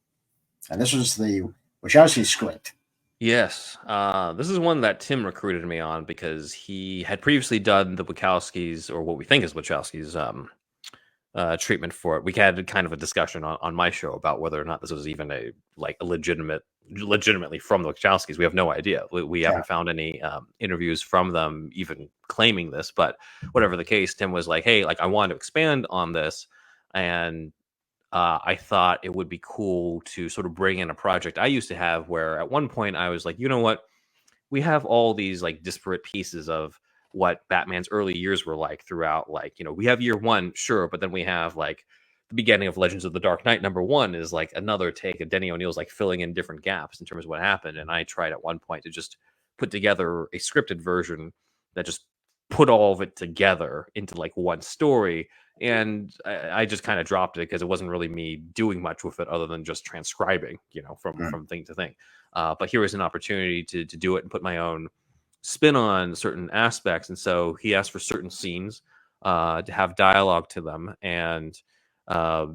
and this was the Wachowski script. Yes, this is one that Tim recruited me on because he had previously done the Wachowskis, or what we think is Wachowskis, treatment for it. We had kind of a discussion on my show about whether or not this was even a legitimately from the Wachowskis. We have no idea. We Yeah. haven't found any interviews from them even claiming this. But whatever the case, Tim was like, "Hey, like I want to expand on this," and I thought it would be cool to sort of bring in a project I used to have, where at one point I was like, you know what, we have all these like disparate pieces of what Batman's early years were like throughout, like, we have Year One, sure, but then we have like the beginning of Legends of the Dark Knight #1 is like another take of Denny O'Neil's like filling in different gaps in terms of what happened. And I tried at one point to just put together a scripted version that just put all of it together into like one story. And I just kind of dropped it because it wasn't really me doing much with it other than just transcribing, from thing to thing. But here was an opportunity to do it and put my own spin on certain aspects. And so he asked for certain scenes to have dialogue to them, and uh,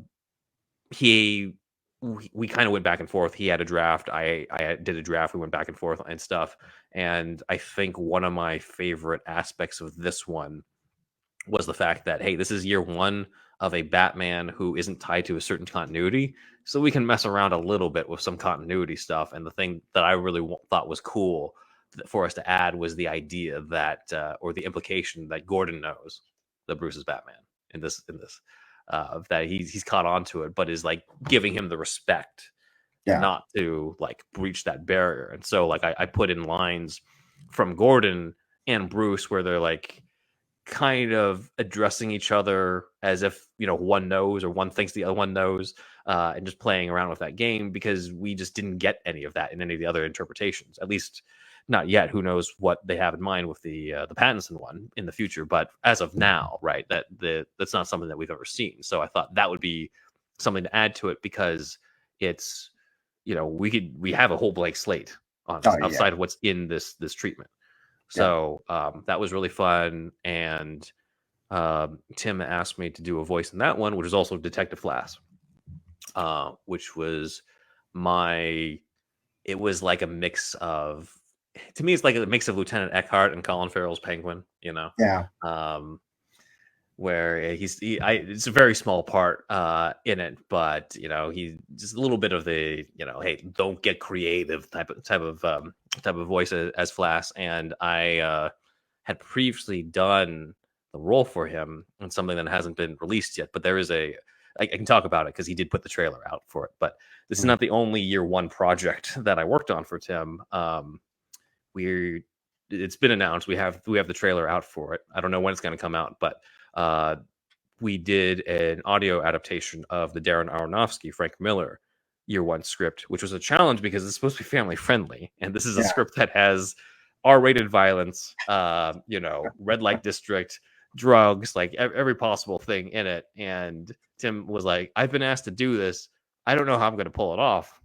he we kind of went back and forth. He had a draft, I did a draft. We went back and forth and stuff. And I think one of my favorite aspects of this one was the fact that, hey, this is year one of a Batman who isn't tied to a certain continuity, so we can mess around a little bit with some continuity stuff. And the thing that I really thought was cool for us to add was the idea that, or the implication that Gordon knows that Bruce is Batman in this, that he's caught on to it, but is like giving him the respect not to like breach that barrier. And so like I put in lines from Gordon and Bruce where they're like kind of addressing each other as if one knows or one thinks the other one knows, and just playing around with that game, because we just didn't get any of that in any of the other interpretations, at least not yet. Who knows what they have in mind with the Pattinson one in the future, but as of now, right, that's not something that we've ever seen. So I thought that would be something to add to it, because it's we have a whole blank slate on outside of what's in this treatment. So that was really fun. And Tim asked me to do a voice in that one, which is also Detective Flass, which was it was like a mix of, to me, it's like a mix of Lieutenant Eckhart and Colin Farrell's Penguin, where it's a very small part in it, but he's just a little bit of the hey, don't get creative type of voice as Flass. And I had previously done the role for him in something that hasn't been released yet, but there is I can talk about it because he did put the trailer out for it. But this is not the only year one project that I worked on for Tim. It's been announced. We have the trailer out for it. I don't know when it's going to come out, but we did an audio adaptation of the Darren Aronofsky, Frank Miller year one script, which was a challenge because it's supposed to be family friendly, and this is a script that has R-rated violence, red light district, drugs, like every possible thing in it. And Tim was like, I've been asked to do this. I don't know how I'm going to pull it off.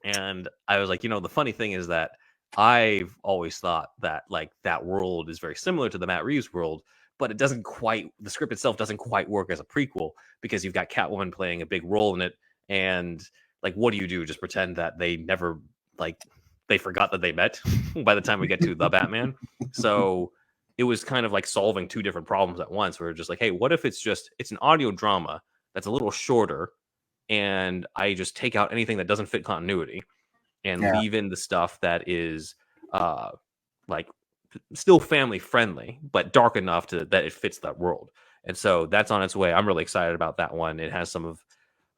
And I was like, the funny thing is that I've always thought that like that world is very similar to the Matt Reeves world, but the script itself doesn't quite work as a prequel, because you've got Catwoman playing a big role in it. And like, what do you do? Just pretend that they never, like, they forgot that they met by the time we get to the Batman. So it was kind of like solving two different problems at once. We're just like, hey, what if it's an audio drama that's a little shorter, and I just take out anything that doesn't fit continuity and leave in the stuff that is like still family friendly, but dark enough that it fits that world. And so that's on its way. I'm really excited about that one. It has some of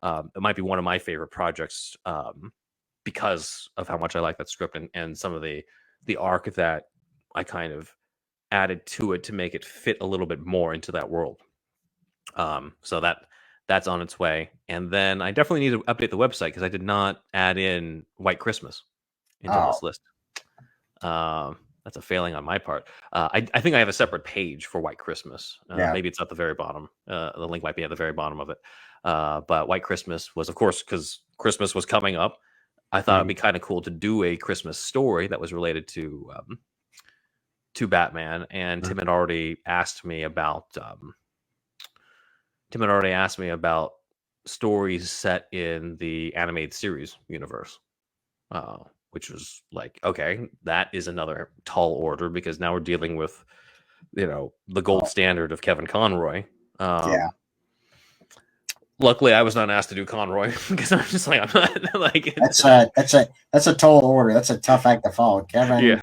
it might be one of my favorite projects, because of how much I like that script and some of the arc that I kind of added to it to make it fit a little bit more into that world. So that's on its way. And then I definitely need to update the website, because I did not add in White Christmas into this list. That's a failing on my part. I think I have a separate page for White Christmas. Maybe it's at the very bottom. The link might be at the very bottom of it. But White Christmas was, of course, because Christmas was coming up, I thought it'd be kind of cool to do a Christmas story that was related to Batman. And Tim had already asked me about stories set in the animated series universe, which was like, okay, that is another tall order, because now we're dealing with the gold standard of Kevin Conroy. Luckily, I was not asked to do Conroy, because I'm just like, I'm not like, that's a tall order. That's a tough act to follow. Kevin,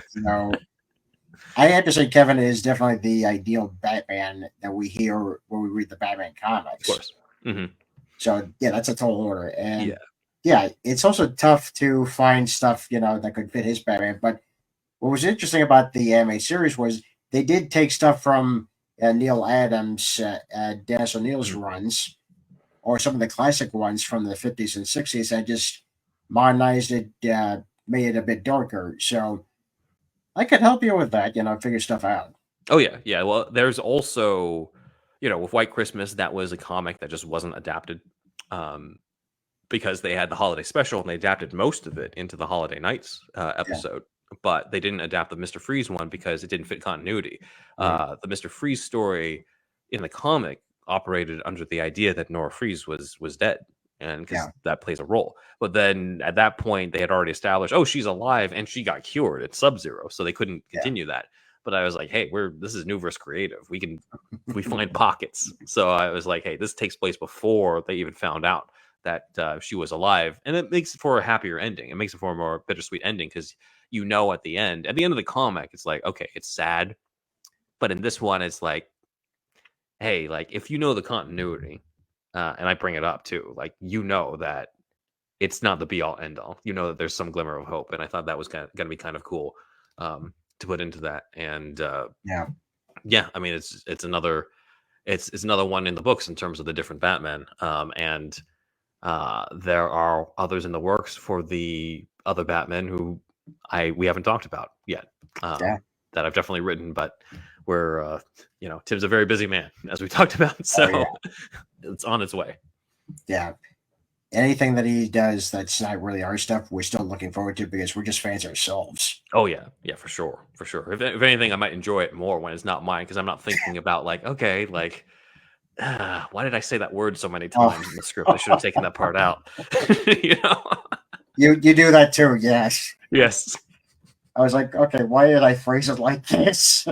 I had to say Kevin is definitely the ideal Batman that we hear when we read the Batman comics. Of course. Mm-hmm. So that's a tall order. And it's also tough to find stuff, that could fit his Batman. But what was interesting about the anime series was they did take stuff from Neil Adams, Dennis O'Neill's runs, or some of the classic ones from the 50s and 60s. I just modernized it, made it a bit darker. So I could help you with that, figure stuff out. Oh yeah, yeah. Well, there's also, with White Christmas, that was a comic that just wasn't adapted. Um, because they had the holiday special and they adapted most of it into the Holiday Nights Yeah. episode, but they didn't adapt the Mr. Freeze one because it didn't fit continuity. Mm, The Mr. Freeze story in the comic operated under the idea that Nora Freeze was dead, and because yeah. that plays a role. But then at that point, they had already established, oh, she's alive and she got cured. It's Sub-Zero, so they couldn't Yeah. continue that. But I was like, hey, this is Newverse creative. We find pockets. So I was like, hey, this takes place before they even found out that she was alive, and it makes it for a happier ending. It makes it for a more bittersweet ending because at the end of the comic, it's like, okay, it's sad, but in this one, it's like, hey, like if you know the continuity, and I bring it up too, like that it's not the be all end all. You know that there's some glimmer of hope, and I thought that was going to be kind of cool to put into that. And Yeah. yeah, I mean, it's another it's another one in the books in terms of the different Batman, and there are others in the works for the other Batman who we haven't talked about yet. Yeah. That I've definitely written, but we're Tim's a very busy man, as we talked about, Oh, yeah. so it's on its way. Yeah. Anything that he does that's not really our stuff, we're still looking forward to because we're just fans ourselves. Oh yeah, yeah, for sure, for sure. If anything, I might enjoy it more when it's not mine because I'm not thinking about like, okay, like why did I say that word so many times in the script? I should have taken that part out. you know? You do that too, yes. Yes. I was like, okay, why did I phrase it like this?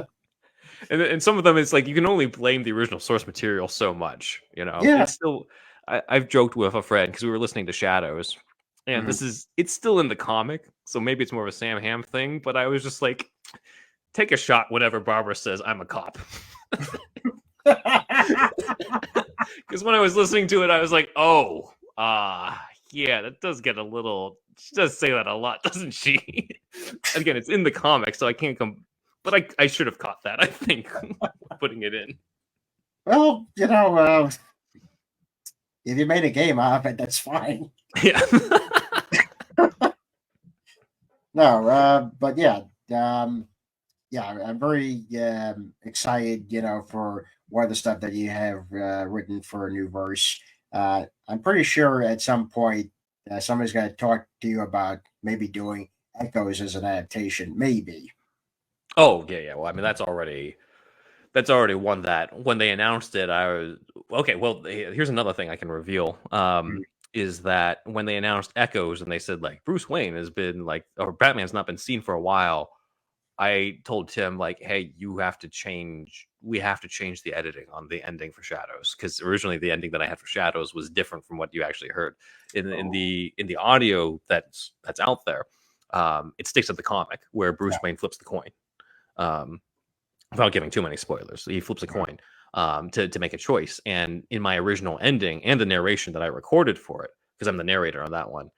And some of them, it's like you can only blame the original source material so much. Yeah. It's still. I've joked with a friend because we were listening to Shadows, and Mhm. it's still in the comic, so maybe it's more of a Sam Hamm thing. But I was just like, take a shot whenever Barbara says I'm a cop, because when I was listening to it, I was like, oh, yeah, that does get a little. She does say that a lot, doesn't she? Again, it's in the comic, so I can't come. But I should have caught that, I think, putting it in. Well, if you made a game out of it, that's fine. Yeah. No, but yeah, yeah, I'm very excited, for more of the stuff that you have written for a new verse. I'm pretty sure at some point somebody's going to talk to you about maybe doing Echoes as an adaptation, maybe. Oh, yeah, yeah. Well, I mean, that's already one that when they announced it, I was okay. Well, here's another thing I can reveal. Mhm. Is that when they announced Echoes and they said like Bruce Wayne has been like or Batman's not been seen for a while, I told Tim like, hey, we have to change the editing on the ending for Shadows because originally the ending that I had for Shadows was different from what you actually heard Oh, in the audio that's out there. It sticks to the comic where yeah. Bruce Wayne flips the coin. Um, without giving too many spoilers, he flips a Mhm. coin to make a choice. And in my original ending and the narration that I recorded for it, because I'm the narrator on that one,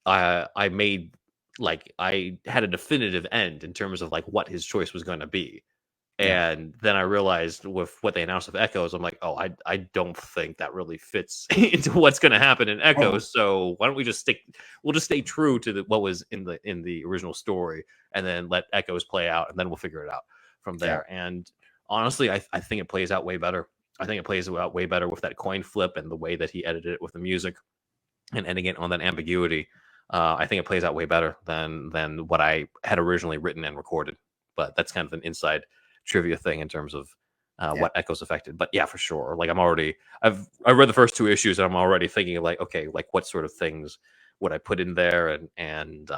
I made like I had a definitive end in terms of like what his choice was going to be. Yeah. And then I realized with what they announced of Echoes, I'm like, oh, I don't think that really fits into what's going to happen in Oh, Echoes. So why don't we we'll just stay true to what was in the original story, and then let Echoes play out, and then we'll figure it out from yeah. there. And honestly, I think it plays out way better. I think it plays out way better with that coin flip and the way that he edited it with the music and ending it on that ambiguity. I think it plays out way better than what I had originally written and recorded. But that's kind of an inside trivia thing in terms of Yeah. what Echoes affected. But yeah, for sure. Like I read the first two issues and I'm already thinking like, okay, like what sort of things would I put in there? And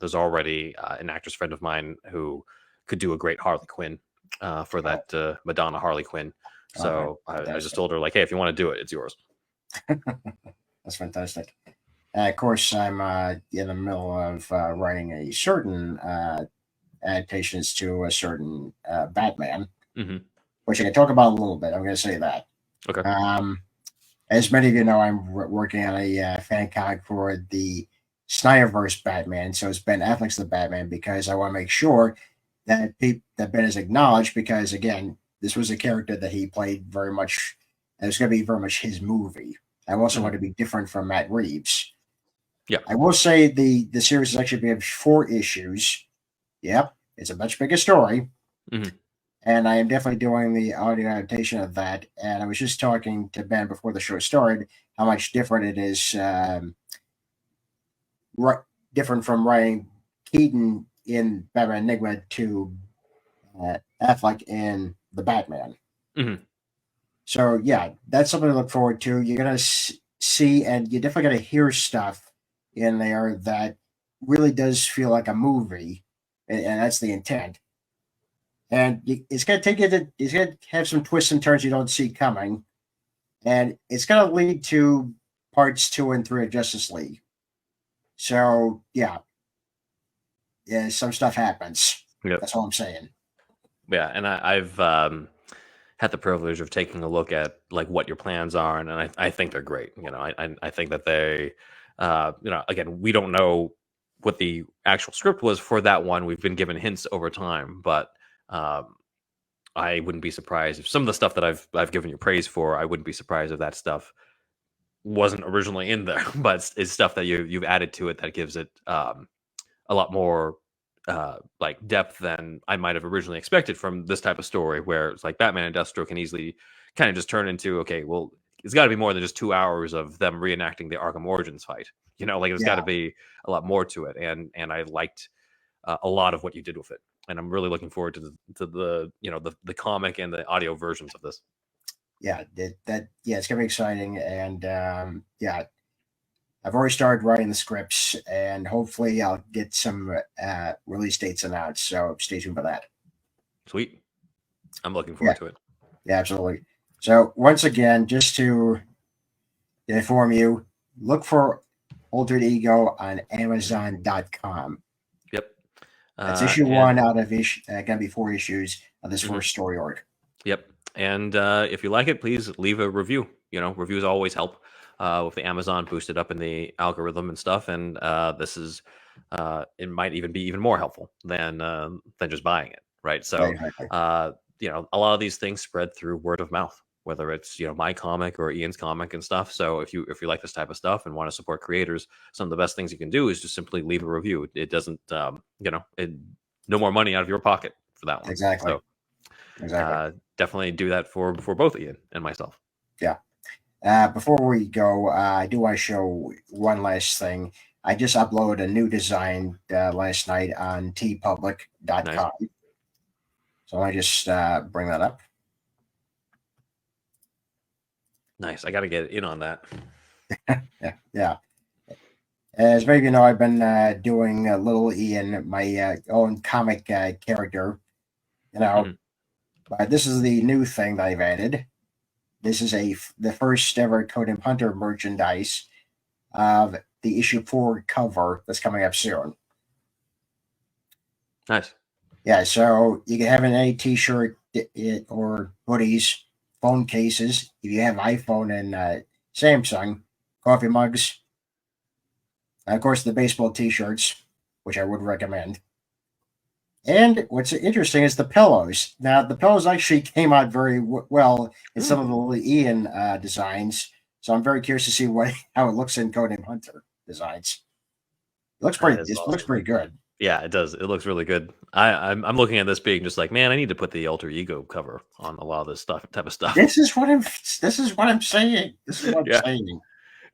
there's already an actress friend of mine who could do a great Harley Quinn for Oh, that Madonna Harley Quinn. okay. So I just Fantastic. told her like, hey, if you want to do it, it's yours. That's fantastic. Of course, I'm in the middle of writing a certain adaptations to a certain Batman, Hmm. which I can talk about a little bit. I'm going to say that. Okay. Um, as many of you know, I'm working on a fan comic for the Snyderverse Batman. So it's Ben Affleck's the Batman because I want to make sure that that Ben is acknowledged because again, this was a character that he played very much. And it's going to be very much his movie. I also want Mhm. to be different from Matt Reeves. Yeah. I will say the series is actually being 4 issues. Yep, it's a much bigger story, Mhm. and I am definitely doing the audio adaptation of that. And I was just talking to Ben before the show started how much different it is, different from writing Keaton in Batman Enigma to Affleck in the Batman. Mhm. So yeah, that's something to look forward to. You're gonna see, and you're definitely gonna hear stuff in there that really does feel like a movie, and that's the intent. And it's gonna take you to, it's gonna have some twists and turns you don't see coming, and it's gonna lead to parts 2 and 3 of Justice League. So yeah, some stuff happens. Yep. That's all I'm saying. Yeah, and I've had the privilege of taking a look at like what your plans are, and I think they're great. I think that they, again, we don't know what the actual script was for that one. We've been given hints over time, but um, I wouldn't be surprised if some of the stuff that I've given you praise for. I wouldn't be surprised if that stuff wasn't originally in there, but it's stuff that you've added to it that gives it a lot more like depth than I might have originally expected from this type of story, where it's like Batman and Deathstroke can easily kind of just turn into, okay, well, it's got to be more than just 2 hours of them reenacting the Arkham Origins fight. Like there's got Yeah, to be a lot more to it, and I liked a lot of what you did with it, and I'm really looking forward to the the comic and the audio versions of this. yeah, yeah, it's gonna be exciting, and yeah, I've already started writing the scripts, and hopefully I'll get some release dates announced. So stay tuned for that. Sweet, I'm looking Yeah, forward to it. yeah, absolutely. So once again, just to inform you, look for Altered Ego on Amazon.com. Yep, That's issue and one out of gonna be 4 issues of this mhm. first story arc. Yep. And if you like it, please leave a review. Reviews always help with the Amazon boosted up in the algorithm and stuff. And this is, it might even be even more helpful than just buying it, right? Right, So, exactly. a lot of these things spread through word of mouth, whether it's my comic or Ian's comic and stuff. So if you like this type of stuff and want to support creators, some of the best things you can do is just simply leave a review. It doesn't, no more money out of your pocket for that one. Exactly. So Exactly. definitely do that for both Ian and myself. Yeah. Before we go, I do want to show one last thing. I just uploaded a new design last night on Nice, tpublic.com. So I just bring that up. nice. I got to get in on that. Yeah, yeah. As many of you know, I've been doing Little Ian, my own comic character. You know, Mhm. but this is the new thing that I've added. This is the first ever Conan Hunter merchandise of the issue 4 cover that's coming up soon. Nice. Yeah, so you can have an any T-shirt or hoodies, phone cases. If you have iPhone and Samsung, coffee mugs, and of course the baseball T-shirts, which I would recommend. And what's interesting is the pillows. Now the pillows actually came out very well in some of Ooh, the Ian designs. So I'm very curious to see what how it looks in Conan Hunter designs. that is It looks awesome. pretty good. Yeah, it does. It looks really good. I'm looking at this being just like, man, I need to put the alter ego cover on a lot of this stuff type of stuff. This is what I'm saying. This is what I'm Yeah, saying.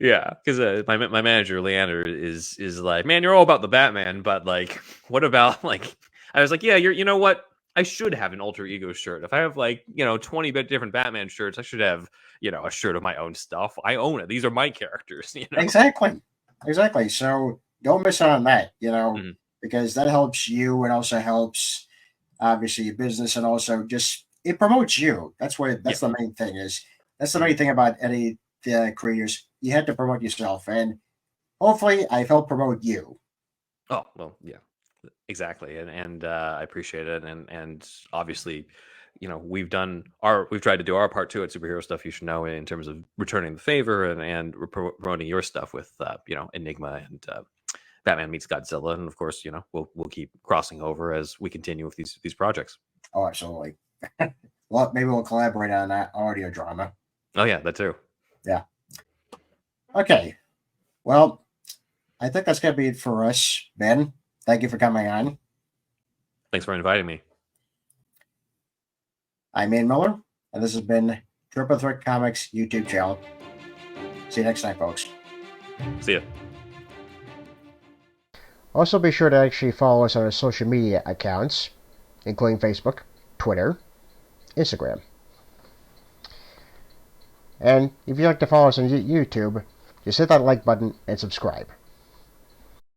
yeah. Because my manager Leander is like, man, you're all about the Batman, but like, what about like? I was like, yeah, you know what? I should have an alter ego shirt. If I have like 20 different Batman shirts, I should have a shirt of my own stuff. I own it. These are my characters. Exactly. Exactly. So don't miss out on that, Mhm. because that helps you and also helps obviously your business and also just it promotes you. Yeah. That's the main thing is that's the main Mhm. thing about any creators. You have to promote yourself and hopefully I've helped promote you. Oh well, yeah. Exactly, and I appreciate it, and obviously, we've tried to do our part too at superhero stuff. You should know in terms of returning the favor and promoting your stuff with Enigma and Batman meets Godzilla, and of course we'll keep crossing over as we continue with these projects. Oh, absolutely. Well, maybe we'll collaborate on that audio drama. Oh yeah, that too. Yeah. Okay, well, I think that's going to be it for us. Ben, thank you for coming on. Thanks for inviting me. I'm Ian Miller, and this has been Triple Threat Comics YouTube channel. See you next time, folks. See ya. Also, be sure to actually follow us on our social media accounts, including Facebook, Twitter, Instagram. And if you'd like to follow us on YouTube, just hit that like button and subscribe.